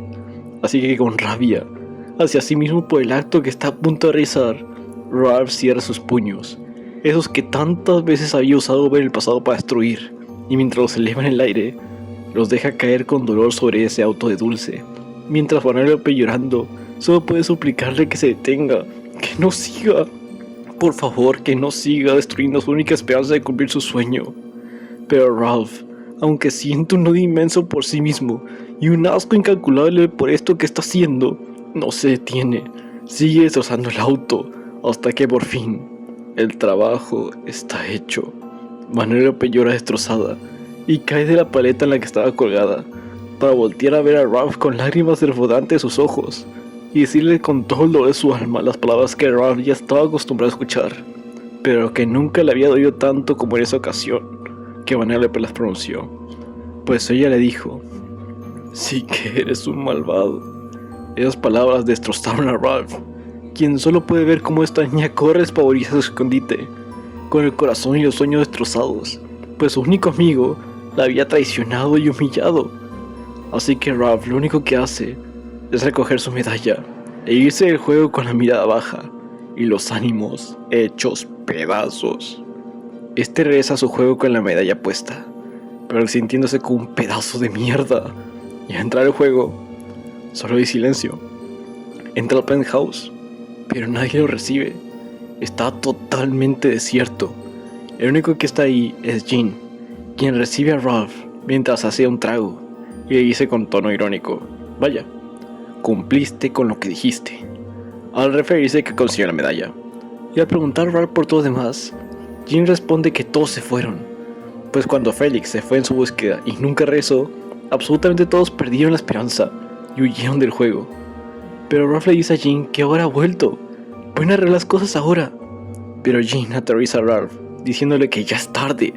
Así que con rabia hacia sí mismo por el acto que está a punto de realizar, Ralph cierra sus puños, esos que tantas veces había usado en el pasado para destruir, y mientras los eleva en el aire, los deja caer con dolor sobre ese auto de Dulce. Mientras Vanellope, llorando, solo puede suplicarle que se detenga, que no siga. Por favor, que no siga destruyendo su única esperanza de cumplir su sueño. Pero Ralph, aunque siente un odio inmenso por sí mismo y un asco incalculable por esto que está haciendo, no se detiene. Sigue destrozando el auto hasta que por fin el trabajo está hecho. Vanellope llora destrozada y cae de la paleta en la que estaba colgada, para voltear a ver a Ralph con lágrimas desbordantes de sus ojos y decirle con todo el dolor de su alma las palabras que Ralph ya estaba acostumbrado a escuchar, pero que nunca le había dolido tanto como en esa ocasión que Vanellope las pronunció. Pues ella le dijo: sí que eres un malvado. Esas palabras destrozaron a Ralph, quien solo puede ver cómo esta niña corre espavorida a su escondite, con el corazón y los sueños destrozados, pues su único amigo la había traicionado y humillado. Así que Ralph lo único que hace es recoger su medalla e irse del juego con la mirada baja y los ánimos hechos pedazos. Este regresa a su juego con la medalla puesta, pero sintiéndose como un pedazo de mierda. Y al entrar al juego, solo hay silencio. Entra al penthouse, pero nadie lo recibe. Está totalmente desierto. El único que está ahí es Jean, quien recibe a Ralph mientras hacía un trago y le dice con tono irónico: vaya, cumpliste con lo que dijiste, al referirse a que consiguió la medalla. Y al preguntar a Ralph por todo demás, Jean responde que todos se fueron, pues cuando Felix se fue en su búsqueda y nunca regresó, absolutamente todos perdieron la esperanza y huyeron del juego. Pero Ralph le dice a Jean que ahora ha vuelto, pueden arreglar las cosas ahora. Pero Jean aterriza a Ralph, diciéndole que ya es tarde,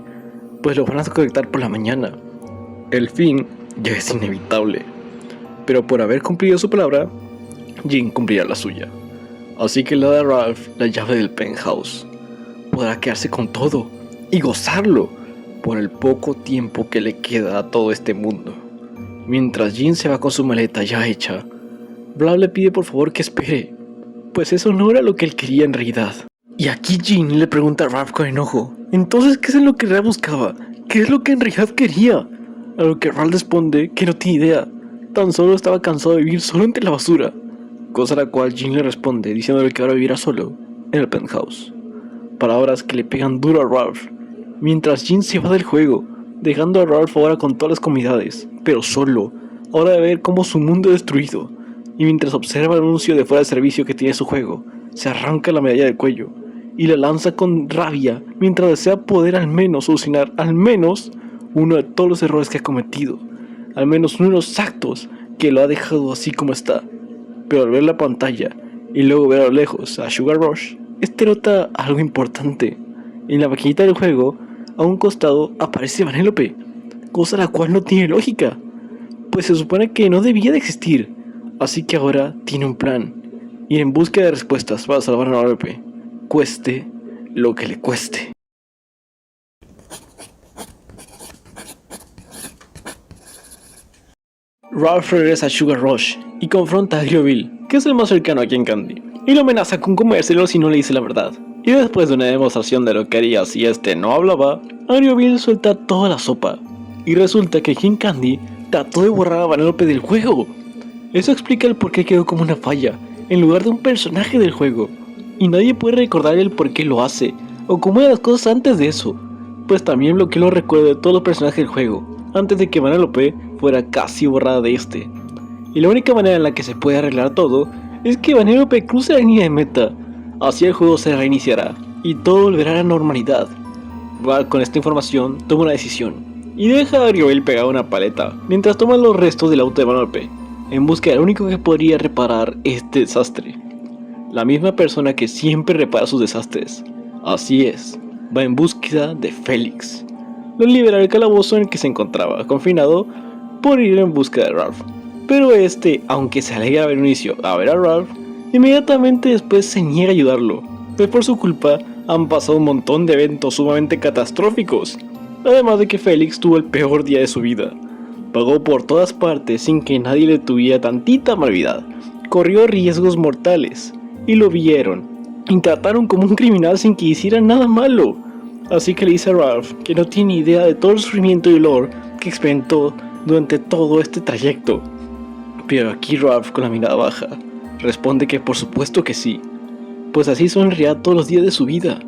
pues lo van a conectar por la mañana. El fin ya es inevitable, pero por haber cumplido su palabra, Jean cumplirá la suya. Así que le da a Ralph la llave del penthouse. Podrá quedarse con todo y gozarlo por el poco tiempo que le queda a todo este mundo. Mientras Jean se va con su maleta ya hecha, Blau le pide por favor que espere, pues eso no era lo que él quería en realidad. Y aquí Jean le pregunta a Ralph con enojo: entonces, ¿qué es lo que Ralph buscaba? ¿Qué es lo que en realidad quería? A lo que Ralph responde que no tiene idea, tan solo estaba cansado de vivir solo entre la basura. Cosa a la cual Jean le responde diciéndole que ahora vivirá solo en el penthouse. Palabras que le pegan duro a Ralph, mientras Jean se va del juego, dejando a Ralph ahora con todas las comodidades, pero solo, ahora de ver cómo su mundo es destruido. Y mientras observa el anuncio de fuera de servicio que tiene su juego, se arranca la medalla del cuello y la lanza con rabia mientras desea poder al menos solucionar al menos uno de todos los errores que ha cometido, al menos uno de los actos que lo ha dejado así como está. Pero al ver la pantalla y luego ver a lo lejos a Sugar Rush, nota algo importante. En la maquinita del juego, a un costado aparece Vanellope, cosa la cual no tiene lógica, pues se supone que no debía de existir. Así que ahora tiene un plan, ir en busca de respuestas para salvar a Vanellope, cueste lo que le cueste. Ralph regresa a Sugar Rush y confronta a Agrioville, que es el más cercano aquí en Candy, y lo amenaza con comérselo si no le dice la verdad. Y después de una demostración de lo que haría si este no hablaba, Agrioville suelta toda la sopa, y resulta que King Candy trató de borrar a Vanellope del juego. Eso explica el por qué quedó como una falla, en lugar de un personaje del juego, y nadie puede recordar el por qué lo hace, o cómo eran las cosas antes de eso, pues también bloqueó los recuerdos de todos los personajes del juego, antes de que Vanellope fuera casi borrada de este. Y la única manera en la que se puede arreglar todo es que Vanellope cruce la línea de meta, así el juego se reiniciará y todo volverá a la normalidad. Val con esta información toma una decisión y deja a Agrioville pegado a una paleta mientras toma los restos del auto de Vanellope en busca del único que podría reparar este desastre. La misma persona que siempre repara sus desastres. Así es, va en búsqueda de Felix. Lo libera del calabozo en el que se encontraba confinado por ir en busca de Ralph. Pero este, aunque se alegra haber inicio a ver a Ralph, inmediatamente después se niega a ayudarlo, pues por su culpa han pasado un montón de eventos sumamente catastróficos, además de que Felix tuvo el peor día de su vida. Vagó por todas partes sin que nadie le tuviera tantita amabilidad, corrió riesgos mortales, y lo vieron, y trataron como un criminal sin que hiciera nada malo. Así que le dice a Ralph que no tiene idea de todo el sufrimiento y dolor que experimentó durante todo este trayecto. Pero aquí Ralph, con la mirada baja, responde que por supuesto que sí, pues así sonreía todos los días de su vida.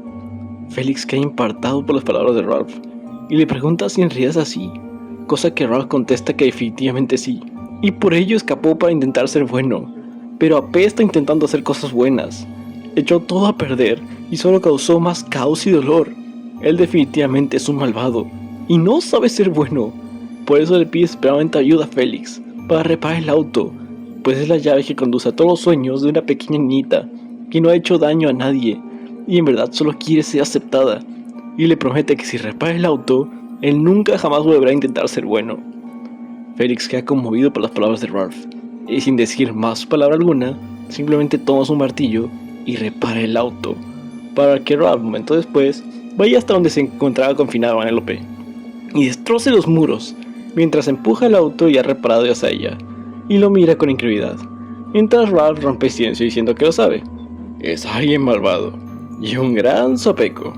Felix queda impactado por las palabras de Ralph y le pregunta si en realidad es así, cosa que Ralph contesta que definitivamente sí, y por ello escapó para intentar ser bueno, pero apesta intentando hacer cosas buenas. Echó todo a perder y solo causó más caos y dolor. Él definitivamente es un malvado y no sabe ser bueno. Por eso le pide desesperadamente ayuda a Felix para reparar el auto, pues es la llave que conduce a todos los sueños de una pequeña niñita que no ha hecho daño a nadie y en verdad solo quiere ser aceptada, y le promete que si repara el auto, él nunca jamás volverá a intentar ser bueno. Felix queda conmovido por las palabras de Ralph, y sin decir más palabra alguna, simplemente toma su martillo y repara el auto, para que Ralph, un momento después, vaya hasta donde se encontraba confinado Vanellope, y destroce los muros, mientras empuja el auto ya reparado hacia ella, y lo mira con incredulidad, mientras Ralph rompe silencio diciendo que lo sabe. Es alguien malvado, y un gran sopeco.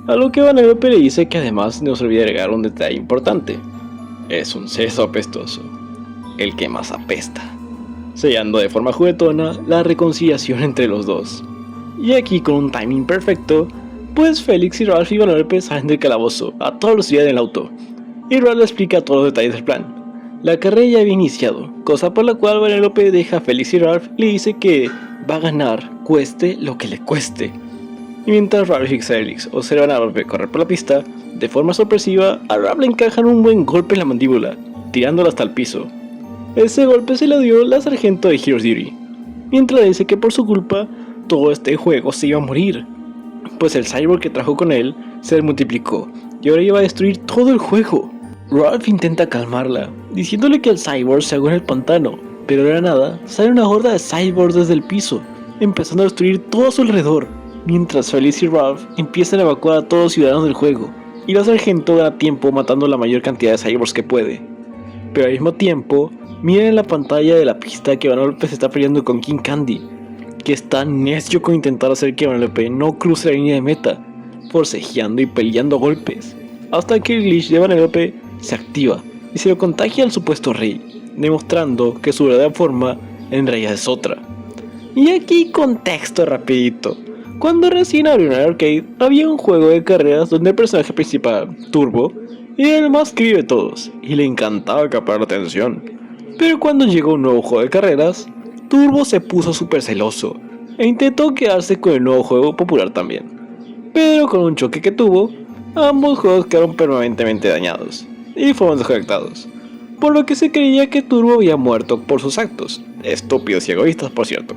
A lo que Vanellope le dice que además no se olvide agregar un detalle importante. Es un seso apestoso, el que más apesta, sellando de forma juguetona la reconciliación entre los dos. Y aquí con un timing perfecto, pues Felix y Ralph y Vanellope salen del calabozo a toda velocidad en el auto, y Ralph le explica todos los detalles del plan. La carrera ya había iniciado, cosa por la cual Vanellope deja a Felix y Ralph y le dice que va a ganar, cueste lo que le cueste. Y mientras Ralph y Felix observan a Vanellope correr por la pista, de forma sorpresiva, a Ralph le encajan un buen golpe en la mandíbula, tirándola hasta el piso. Ese golpe se lo dio la sargento de Hero's Duty, mientras le dice que por su culpa, todo este juego se iba a morir, pues el cyborg que trajo con él se multiplicó y ahora iba a destruir todo el juego. Ralph intenta calmarla, diciéndole que el cyborg se ahogó en el pantano, pero de la nada sale una horda de cyborgs desde el piso, empezando a destruir todo a su alrededor, mientras Felix y Ralph empiezan a evacuar a todos los ciudadanos del juego, y la sargento gana tiempo matando la mayor cantidad de cyborgs que puede. Pero al mismo tiempo, miren en la pantalla de la pista que Vanellope se está peleando con King Candy, que está necio con intentar hacer que Vanellope no cruce la línea de meta, forcejeando y peleando a golpes, hasta que el glitch de Vanellope se activa y se lo contagia al supuesto rey, demostrando que su verdadera forma en realidad es otra. Y aquí contexto rapidito. Cuando recién abrió el arcade, había un juego de carreras donde el personaje principal, Turbo, era el más querido de todos, y le encantaba acaparar la atención. Pero cuando llegó un nuevo juego de carreras, Turbo se puso súper celoso, e intentó quedarse con el nuevo juego popular también. Pero con un choque que tuvo, ambos juegos quedaron permanentemente dañados, y fueron desconectados, por lo que se creía que Turbo había muerto por sus actos, estúpidos y egoístas por cierto.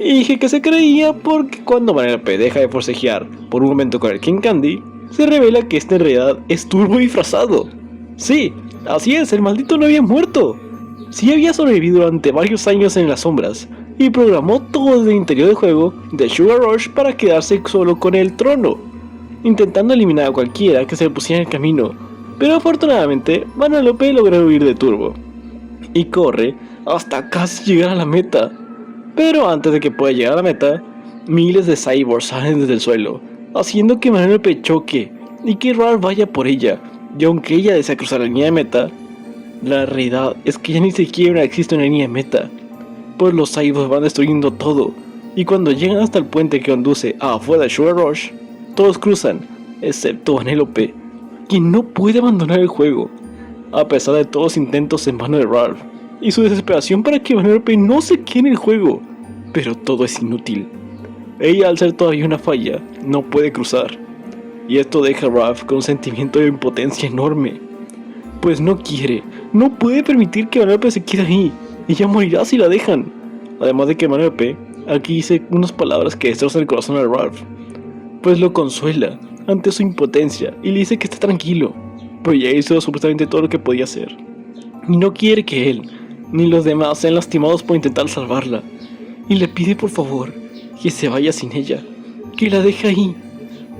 Y dije que se creía porque cuando Vanellope deja de forcejear por un momento con el King Candy, se revela que este en realidad es Turbo disfrazado. Sí, así es, el maldito no había muerto. Sí había sobrevivido durante varios años en las sombras, y programó todo desde el interior del juego de Sugar Rush para quedarse solo con el trono, intentando eliminar a cualquiera que se le pusiera en el camino, pero afortunadamente Vanellope logra huir de Turbo, y corre hasta casi llegar a la meta. Pero antes de que pueda llegar a la meta, miles de cyborgs salen desde el suelo, haciendo que Vanellope choque y que Ralph vaya por ella, y aunque ella desea cruzar la línea de meta, la realidad es que ya ni siquiera existe una línea de meta, pues los cyborgs van destruyendo todo, y cuando llegan hasta el puente que conduce a afuera de Sugar Rush, todos cruzan, excepto Vanellope, quien no puede abandonar el juego, a pesar de todos los intentos en vano de Ralph, y su desesperación para que Vanellope no se quede en el juego, pero todo es inútil. Ella, al ser todavía una falla, no puede cruzar, y esto deja a Ralph con un sentimiento de impotencia enorme, pues no puede permitir que Vanellope se quede ahí, ella morirá si la dejan. Además de que Vanellope aquí dice unas palabras que destrozan el corazón de Ralph, pues lo consuela ante su impotencia y le dice que esté tranquilo, pues ya hizo supuestamente todo lo que podía hacer, y no quiere que él ni los demás sean lastimados por intentar salvarla, y le pide por favor que se vaya sin ella, que la deje ahí.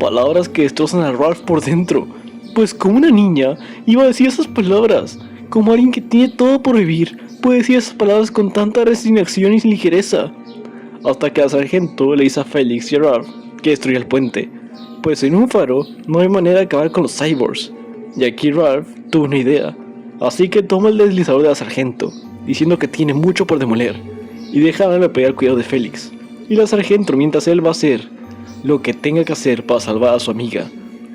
Palabras que destrozan a Ralph por dentro, pues como una niña iba a decir esas palabras, como alguien que tiene todo por vivir puede decir esas palabras con tanta resignación y ligereza, hasta que el sargento le dice a Felix y a Ralph que destruya el puente, pues en un faro no hay manera de acabar con los cyborgs, y aquí Ralph tuvo una idea, así que toma el deslizador de la sargento, diciendo que tiene mucho por demoler, y deja a Vanellope al cuidado de Felix, y la sargento mientras él va a hacer lo que tenga que hacer para salvar a su amiga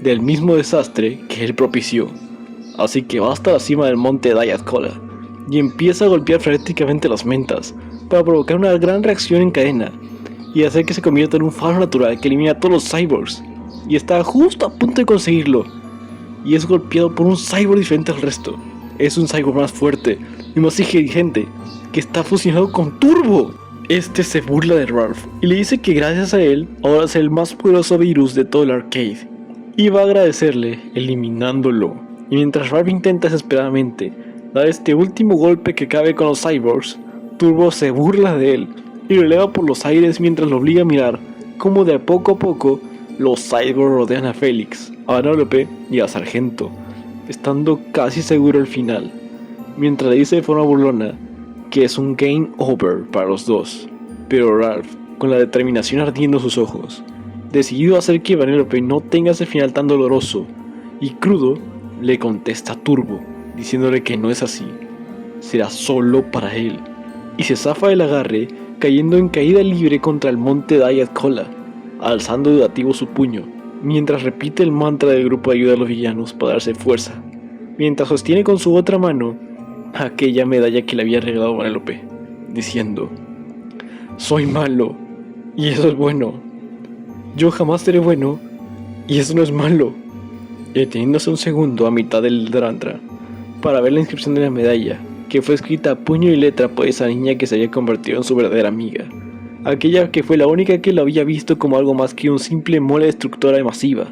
del mismo desastre que él propició. Así que va hasta la cima del monte Dayatkola y empieza a golpear frenéticamente las mentas para provocar una gran reacción en cadena y hacer que se convierta en un faro natural que elimina a todos los cyborgs, y está justo a punto de conseguirlo, y es golpeado por un cyborg diferente al resto. Es un cyborg más fuerte y más inteligente que está fusionado con Turbo. Este se burla de Ralph y le dice que gracias a él ahora es el más poderoso virus de todo el arcade, y va a agradecerle eliminándolo. Y mientras Ralph intenta desesperadamente Da este último golpe que cabe con los cyborgs, Turbo se burla de él y lo eleva por los aires mientras lo obliga a mirar cómo de poco a poco los cyborgs rodean a Félix, a Vanellope y a Sargento, estando casi seguro el final, mientras le dice de forma burlona que es un game over para los dos. Pero Ralph, con la determinación ardiendo en sus ojos, decidido a hacer que Vanellope no tenga ese final tan doloroso y crudo, le contesta a Turbo, diciéndole que no es así, será solo para él, y se zafa del agarre, cayendo en caída libre contra el monte Diet Cola, alzando dudativo su puño, mientras repite el mantra del grupo de ayuda a los villanos para darse fuerza, mientras sostiene con su otra mano aquella medalla que le había regalado Vanellope, diciendo: soy malo, y eso es bueno. Yo jamás seré bueno, y eso no es malo. Y deteniéndose un segundo a mitad del Drantra para ver la inscripción de la medalla, que fue escrita a puño y letra por esa niña que se había convertido en su verdadera amiga, aquella que fue la única que lo había visto como algo más que un simple mole destructora masiva,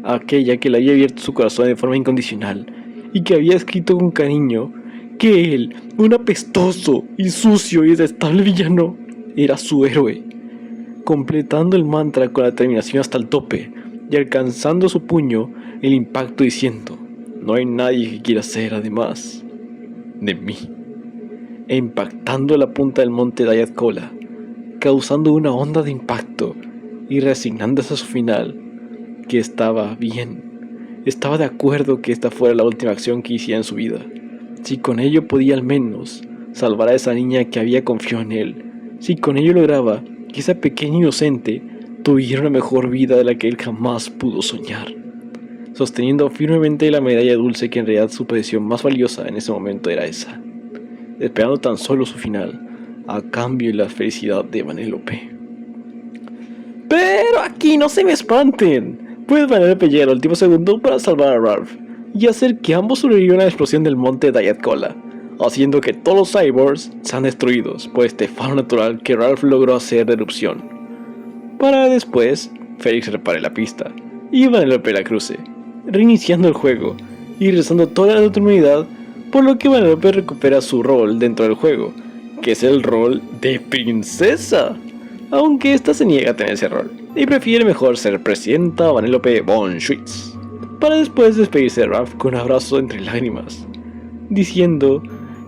aquella que le había abierto su corazón de forma incondicional y que había escrito con cariño que él, un apestoso y sucio y detestable villano, era su héroe, completando el mantra con la determinación hasta el tope y alcanzando su puño el impacto diciendo: no hay nadie que quiera ser además de mí, e impactando la punta del monte Diet Cola, causando una onda de impacto y resignándose a su final, que estaba bien, estaba de acuerdo que esta fuera la última acción que hiciera en su vida, si con ello podía al menos salvar a esa niña que había confiado en él, si con ello lograba que esa pequeña inocente tuviera una mejor vida de la que él jamás pudo soñar, sosteniendo firmemente la medalla dulce que en realidad su posesión más valiosa en ese momento era esa, esperando tan solo su final, a cambio de la felicidad de Vanellope. Pero aquí no se me espanten, pues Vanellope llega al último segundo para salvar a Ralph y hacer que ambos sobrevivan a la explosión del monte Diet Cola, haciendo que todos los cyborgs sean destruidos por este faro natural que Ralph logró hacer de erupción, para después Félix repare la pista y Vanellope la cruce, reiniciando el juego y regresando toda la neutralidad, por lo que Vanellope recupera su rol dentro del juego, que es el rol de princesa, aunque esta se niega a tener ese rol y prefiere mejor ser presidenta Vanellope von Schwytz, para después despedirse de Ralph con un abrazo entre lágrimas, diciendo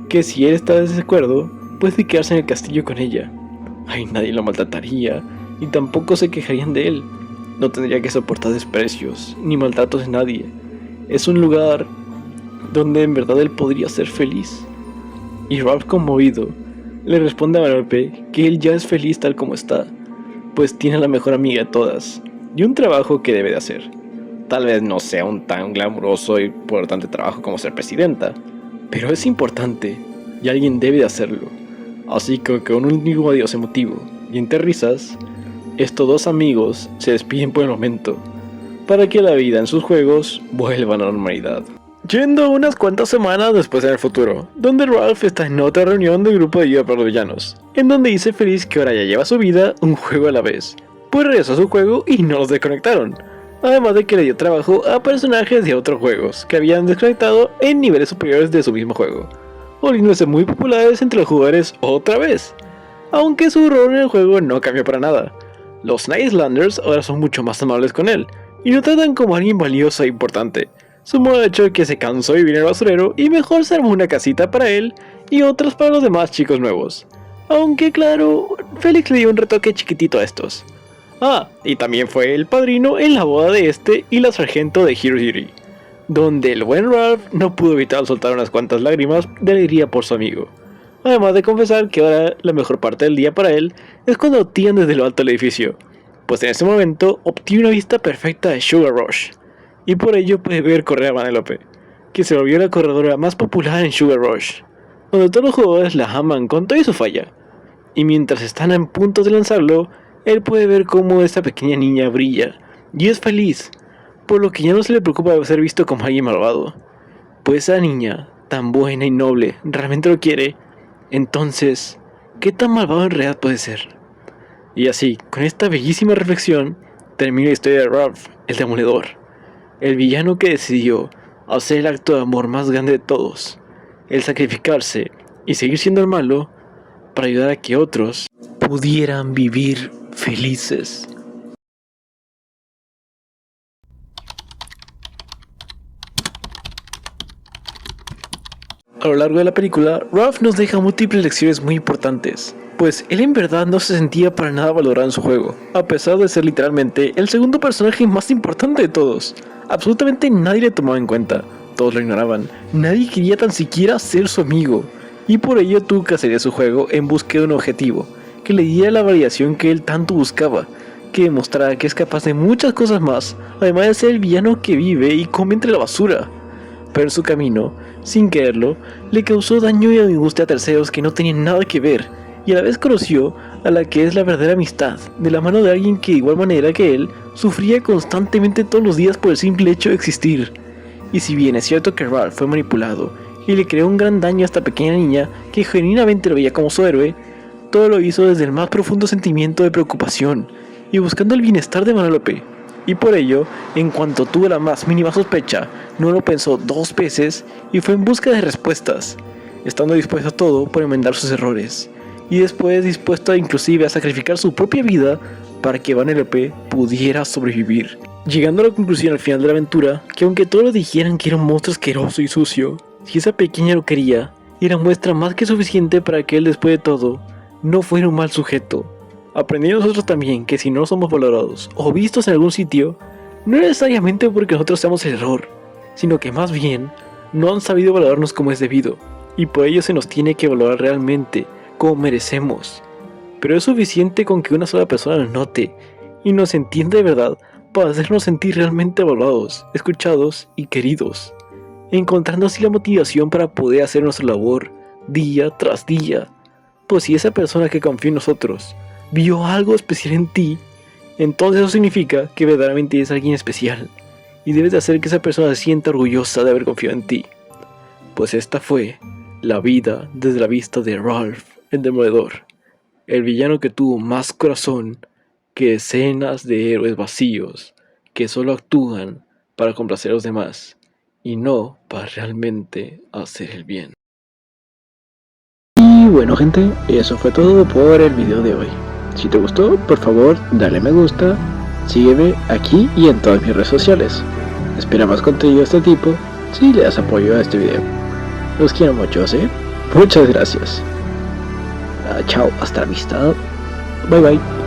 que si él está de desacuerdo, puede quedarse en el castillo con ella. Ay, nadie lo maltrataría y tampoco se quejarían de él. No tendría que soportar desprecios ni maltratos de nadie. Es un lugar donde en verdad él podría ser feliz. Y Ralph, conmovido, le responde a Vanellope que él ya es feliz tal como está, pues tiene a la mejor amiga de todas y un trabajo que debe de hacer. Tal vez no sea un tan glamuroso y importante trabajo como ser presidenta, pero es importante y alguien debe de hacerlo. Así que con un único adiós emotivo y entre risas, estos dos amigos se despiden por el momento, para que la vida en sus juegos vuelva a la normalidad. Yendo unas cuantas semanas después en el futuro, donde Ralph está en otra reunión del grupo de ayuda para los villanos, en donde dice feliz que ahora ya lleva su vida un juego a la vez, pues regresó a su juego y no los desconectaron, además de que le dio trabajo a personajes de otros juegos que habían desconectado en niveles superiores de su mismo juego, volviéndose muy populares entre los jugadores otra vez, aunque su rol en el juego no cambió para nada. Los Nightlanders ahora son mucho más amables con él y lo tratan como alguien valioso e importante, sumado al hecho de que se cansó de vivir en el basurero y mejor se armó una casita para él y otras para los demás chicos nuevos. Aunque claro, Félix le dio un retoque chiquitito a estos. Ah, y también fue el padrino en la boda de este y la sargento de Hero City, donde el buen Ralph no pudo evitar soltar unas cuantas lágrimas de alegría por su amigo. Además de confesar que ahora la mejor parte del día para él es cuando tiran desde lo alto del edificio, pues en ese momento obtiene una vista perfecta de Sugar Rush, y por ello puede ver correr a Vanellope, que se volvió la corredora más popular en Sugar Rush, donde todos los jugadores la aman con toda su falla, y mientras están a punto de lanzarlo, él puede ver cómo esta pequeña niña brilla, y es feliz, por lo que ya no se le preocupa de ser visto como alguien malvado, pues esa niña, tan buena y noble, realmente lo quiere. Entonces, ¿qué tan malvado en realidad puede ser? Y así, con esta bellísima reflexión, termina la historia de Ralph, el Demoledor, el villano que decidió hacer el acto de amor más grande de todos, el sacrificarse y seguir siendo el malo para ayudar a que otros pudieran vivir felices. A lo largo de la película, Ralph nos deja múltiples lecciones muy importantes, pues él en verdad no se sentía para nada valorado en su juego, a pesar de ser literalmente el segundo personaje más importante de todos. Absolutamente nadie le tomaba en cuenta, todos lo ignoraban, nadie quería tan siquiera ser su amigo, y por ello tuvo que hacer de su juego en busca de un objetivo, que le diera la validación que él tanto buscaba, que demostrara que es capaz de muchas cosas más, además de ser el villano que vive y come entre la basura. Pero en su camino, sin quererlo, le causó daño y angustia a terceros que no tenían nada que ver, y a la vez conoció a la que es la verdadera amistad, de la mano de alguien que de igual manera que él, sufría constantemente todos los días por el simple hecho de existir. Y si bien es cierto que Ralph fue manipulado, y le creó un gran daño a esta pequeña niña que genuinamente lo veía como su héroe, todo lo hizo desde el más profundo sentimiento de preocupación, y buscando el bienestar de Vanellope. Y por ello, en cuanto tuvo la más mínima sospecha, no lo pensó dos veces y fue en busca de respuestas, estando dispuesto a todo por enmendar sus errores, y después dispuesto inclusive a sacrificar su propia vida para que Vanellope pudiera sobrevivir. Llegando a la conclusión al final de la aventura, que aunque todos le dijeran que era un monstruo asqueroso y sucio, si esa pequeña lo quería, era muestra más que suficiente para que él después de todo, no fuera un mal sujeto. Aprendiendo nosotros también que si no somos valorados o vistos en algún sitio, no necesariamente porque nosotros seamos el error, sino que más bien no han sabido valorarnos como es debido, y por ello se nos tiene que valorar realmente como merecemos. Pero es suficiente con que una sola persona nos note y nos entienda de verdad para hacernos sentir realmente valorados, escuchados y queridos, encontrando así la motivación para poder hacer nuestra labor día tras día. Pues si esa persona que confió en nosotros vio algo especial en ti, entonces eso significa que verdaderamente eres alguien especial y debes de hacer que esa persona se sienta orgullosa de haber confiado en ti. Pues esta fue la vida desde la vista de Ralph el Demoledor, el villano que tuvo más corazón que decenas de héroes vacíos que solo actúan para complacer a los demás y no para realmente hacer el bien. Y bueno gente, eso fue todo por el video de hoy. Si te gustó, por favor, dale me gusta, sígueme aquí y en todas mis redes sociales. Espera más contenido de este tipo si le das apoyo a este video. Los quiero mucho, ¿sí? Muchas gracias. Chao, hasta la vista. Bye bye.